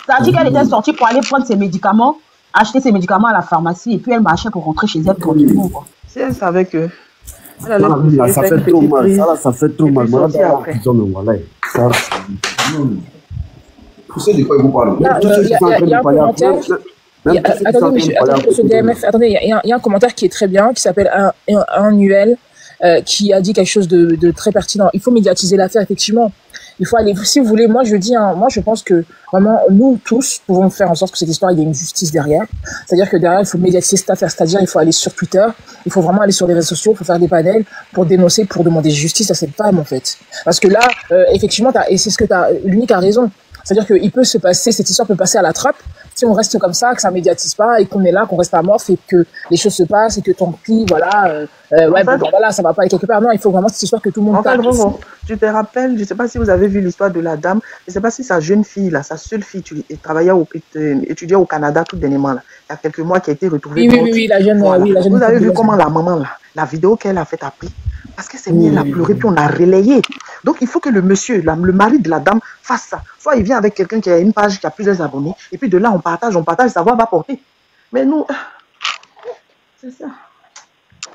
Ça a dit qu'elle était sortie pour aller prendre ses médicaments, acheter ses médicaments à la pharmacie, et puis elle marchait pour rentrer chez elle tranquillement. Si elle savait que... Ça fait trop mal. Ça fait trop mal. Moi, Vous savez de quoi vous parlez? Il y a un commentaire. Attendez, monsieur DMF, attendez, il y a un commentaire qui est très bien, qui s'appelle un Nuel, qui a dit quelque chose de très pertinent. Il faut médiatiser l'affaire, effectivement. Il faut aller, si vous voulez, moi je dis, moi je pense que vraiment nous tous pouvons faire en sorte que cette histoire, il y ait une justice derrière. C'est-à-dire que derrière, il faut médiatiser cette affaire, c'est-à-dire il faut aller sur Twitter, il faut vraiment aller sur les réseaux sociaux, il faut faire des panels pour dénoncer, pour demander justice à cette femme en fait. Parce que là, effectivement, et c'est ce que l'unique a raison. C'est-à-dire qu'il peut se passer, cette histoire peut passer à la trappe si on reste comme ça, que ça médiatise pas et qu'on est là, qu'on reste amorphe et que les choses se passent et que tant pis, voilà, voilà, ça va pas aller quelque part. Non, il faut vraiment cette histoire que tout le monde parle. Tu te rappelles, je sais pas si vous avez vu l'histoire de la dame, je sais pas si sa jeune fille, là, sa seule fille, étudiait au Canada tout dernièrement, là, il y a quelques mois, qui a été retrouvée. Oui, la jeune. Voilà. Vous avez vu comment la maman, là, la vidéo qu'elle a faite après? Parce qu'elle s'est mise à pleurer, puis on a relayé. Donc, il faut que le monsieur, le mari de la dame, fasse ça. Soit il vient avec quelqu'un qui a une page, qui a plusieurs abonnés, et puis de là, on partage, sa voix va porter. Mais nous, c'est ça.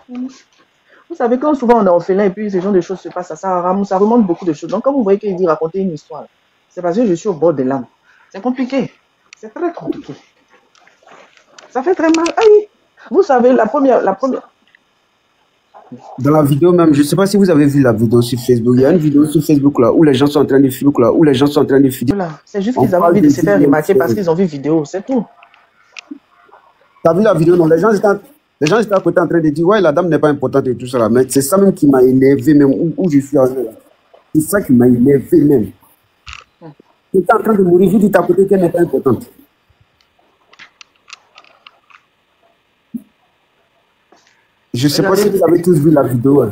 Vous savez, quand souvent on est orphelin, et puis ce genre de choses se passent, ça remonte beaucoup de choses. Donc, quand vous voyez qu'il dit raconter une histoire, c'est parce que je suis au bord des larmes. C'est compliqué. C'est très compliqué. Ça fait très mal. Aïe. Vous savez, la première... Dans la vidéo même, je ne sais pas si vous avez vu la vidéo sur Facebook. Il y a une vidéo sur Facebook là où les gens sont en train de filmer. Voilà. C'est juste qu'ils avaient envie de se faire remarquer parce qu'ils ont vu vidéo, c'est tout. Tu as vu la vidéo? Non, les gens étaient à côté en train de dire ouais, la dame n'est pas importante et tout ça là. Mais c'est ça même qui m'a énervé même où je suis allé là. C'est ça qui m'a énervé même. Tu es en train de mourir, vous dites à côté qu'elle n'est pas importante. Je ne sais pas si vous avez tous vu la vidéo. Hein.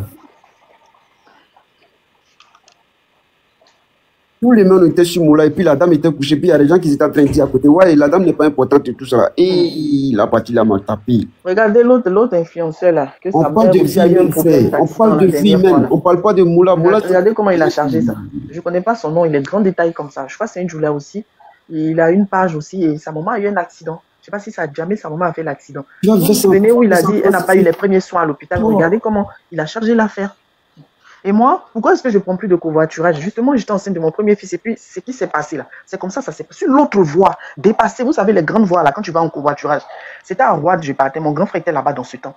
Tous les mains étaient sur Moula et puis la dame était couchée. Puis il y a des gens qui étaient en train de dire à côté, ouais, la dame n'est pas importante et tout ça. Et la partie là m'a tapé. Regardez l'autre influenceur là. On parle de vie humaine. On parle de vie humaine. On ne parle pas de Moula. Regardez comment il a chargé ça. Je ne connais pas son nom. Il est de grands détails comme ça. Je crois que c'est une Joula aussi. Il a une page aussi et sa maman a eu un accident. Je ne sais pas si ça a jamais sa maman a fait l'accident. Vous vous souvenez où il a dit qu'elle n'a pas eu les premiers soins à l'hôpital. Regardez comment il a chargé l'affaire. Et moi, pourquoi est-ce que je ne prends plus de covoiturage? Justement, j'étais enceinte de mon premier fils et puis ce qui s'est passé là, c'est comme ça s'est passé. Sur l'autre voie, dépassée, vous savez les grandes voies là, quand tu vas en covoiturage. C'était à Rouen, je partais, mon grand frère était là-bas dans ce temps.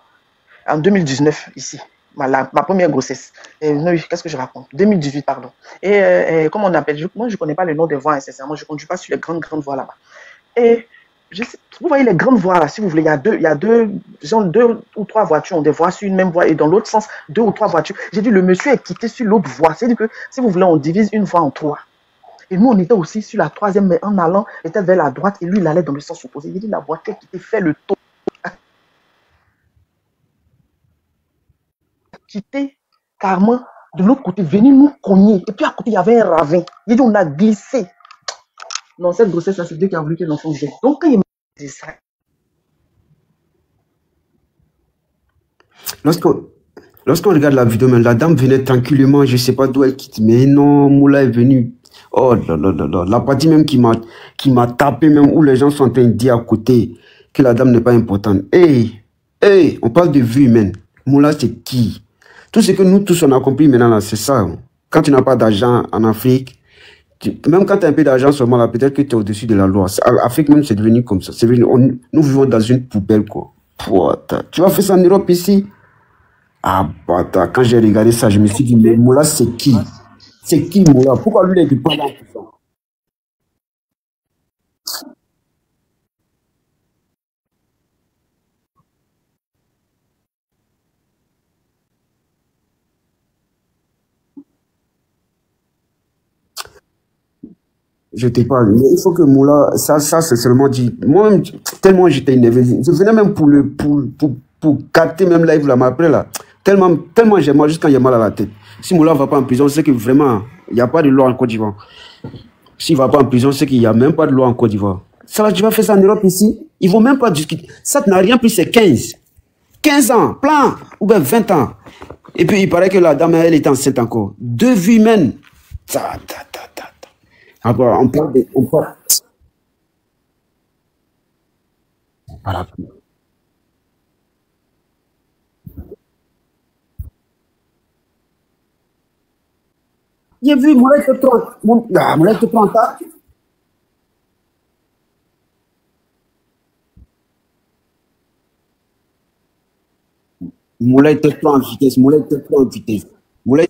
En 2019, ici, ma première grossesse. Qu'est-ce que je raconte? 2018, pardon. Et comment on appelle? Moi, je ne connais pas le nom des voies, sincèrement, je ne conduis pas sur les grandes voies là-bas. Et vous voyez les grandes voies là, si vous voulez, il y a deux ou trois voitures, on des voies sur une même voie et dans l'autre sens, 2 ou 3 voitures. J'ai dit, le monsieur est quitté sur l'autre voie. C'est-à-dire que, si vous voulez, on divise une voie en 3. Et nous, on était aussi sur la 3e, mais en allant, il était vers la droite et lui, il allait dans le sens opposé. J'ai dit, la voiture qui fait le tour, quitté carrément de l'autre côté, venir nous cogner. Et puis à côté, il y avait un ravin. J'ai dit, on a glissé. Non, cette grossesse, c'est Dieu qui a voulu que l'enfant vienne. Donc, quand il m'a dit ça. Lorsqu'on regarde la vidéo, la dame venait tranquillement, je ne sais pas d'où elle quitte, mais non, Moula est venu. Oh là là là là, la partie même qui m'a tapé, même où les gens sont en train de dire à côté que la dame n'est pas importante. Hey, on parle de vie humaine. Moula, c'est qui? Tout ce que nous tous on a compris maintenant là, c'est ça. Quand tu n'as pas d'argent en Afrique, même quand tu as un peu d'argent seulement là, peut-être que tu es au-dessus de la loi. Afrique même, c'est devenu comme ça. Nous vivons dans une poubelle, quoi. Tu vas faire ça en Europe ici? Ah, bâtard, quand j'ai regardé ça, je me suis dit, mais Moula, c'est qui? C'est qui, Moula? Pourquoi lui, il n'est pas là? Je te parle. Mais il faut que Moula, ça c'est seulement dit. Moi-même, tellement j'étais énervé. Je venais même pour capter même live là, mais après là, tellement j'ai mal jusqu'à j'ai mal à la tête. Si Moula ne va pas en prison, c'est que vraiment, il n'y a pas de loi en Côte d'Ivoire. S'il ne va pas en prison, c'est qu'il n'y a même pas de loi en Côte d'Ivoire. Ça va, tu vas faire ça en Europe ici, ils ne vont même pas discuter. Ça n'a rien plus, c'est 15. 15 ans, plein, ou bien 20 ans. Et puis il paraît que la dame, elle est enceinte encore. 2 vies humaines. Encore, on parle de... Voilà. J'ai vu Moulay te prendre. Moulay te prendre ça. Moulay te prend en vitesse. Moulay te prend en vitesse. Moulay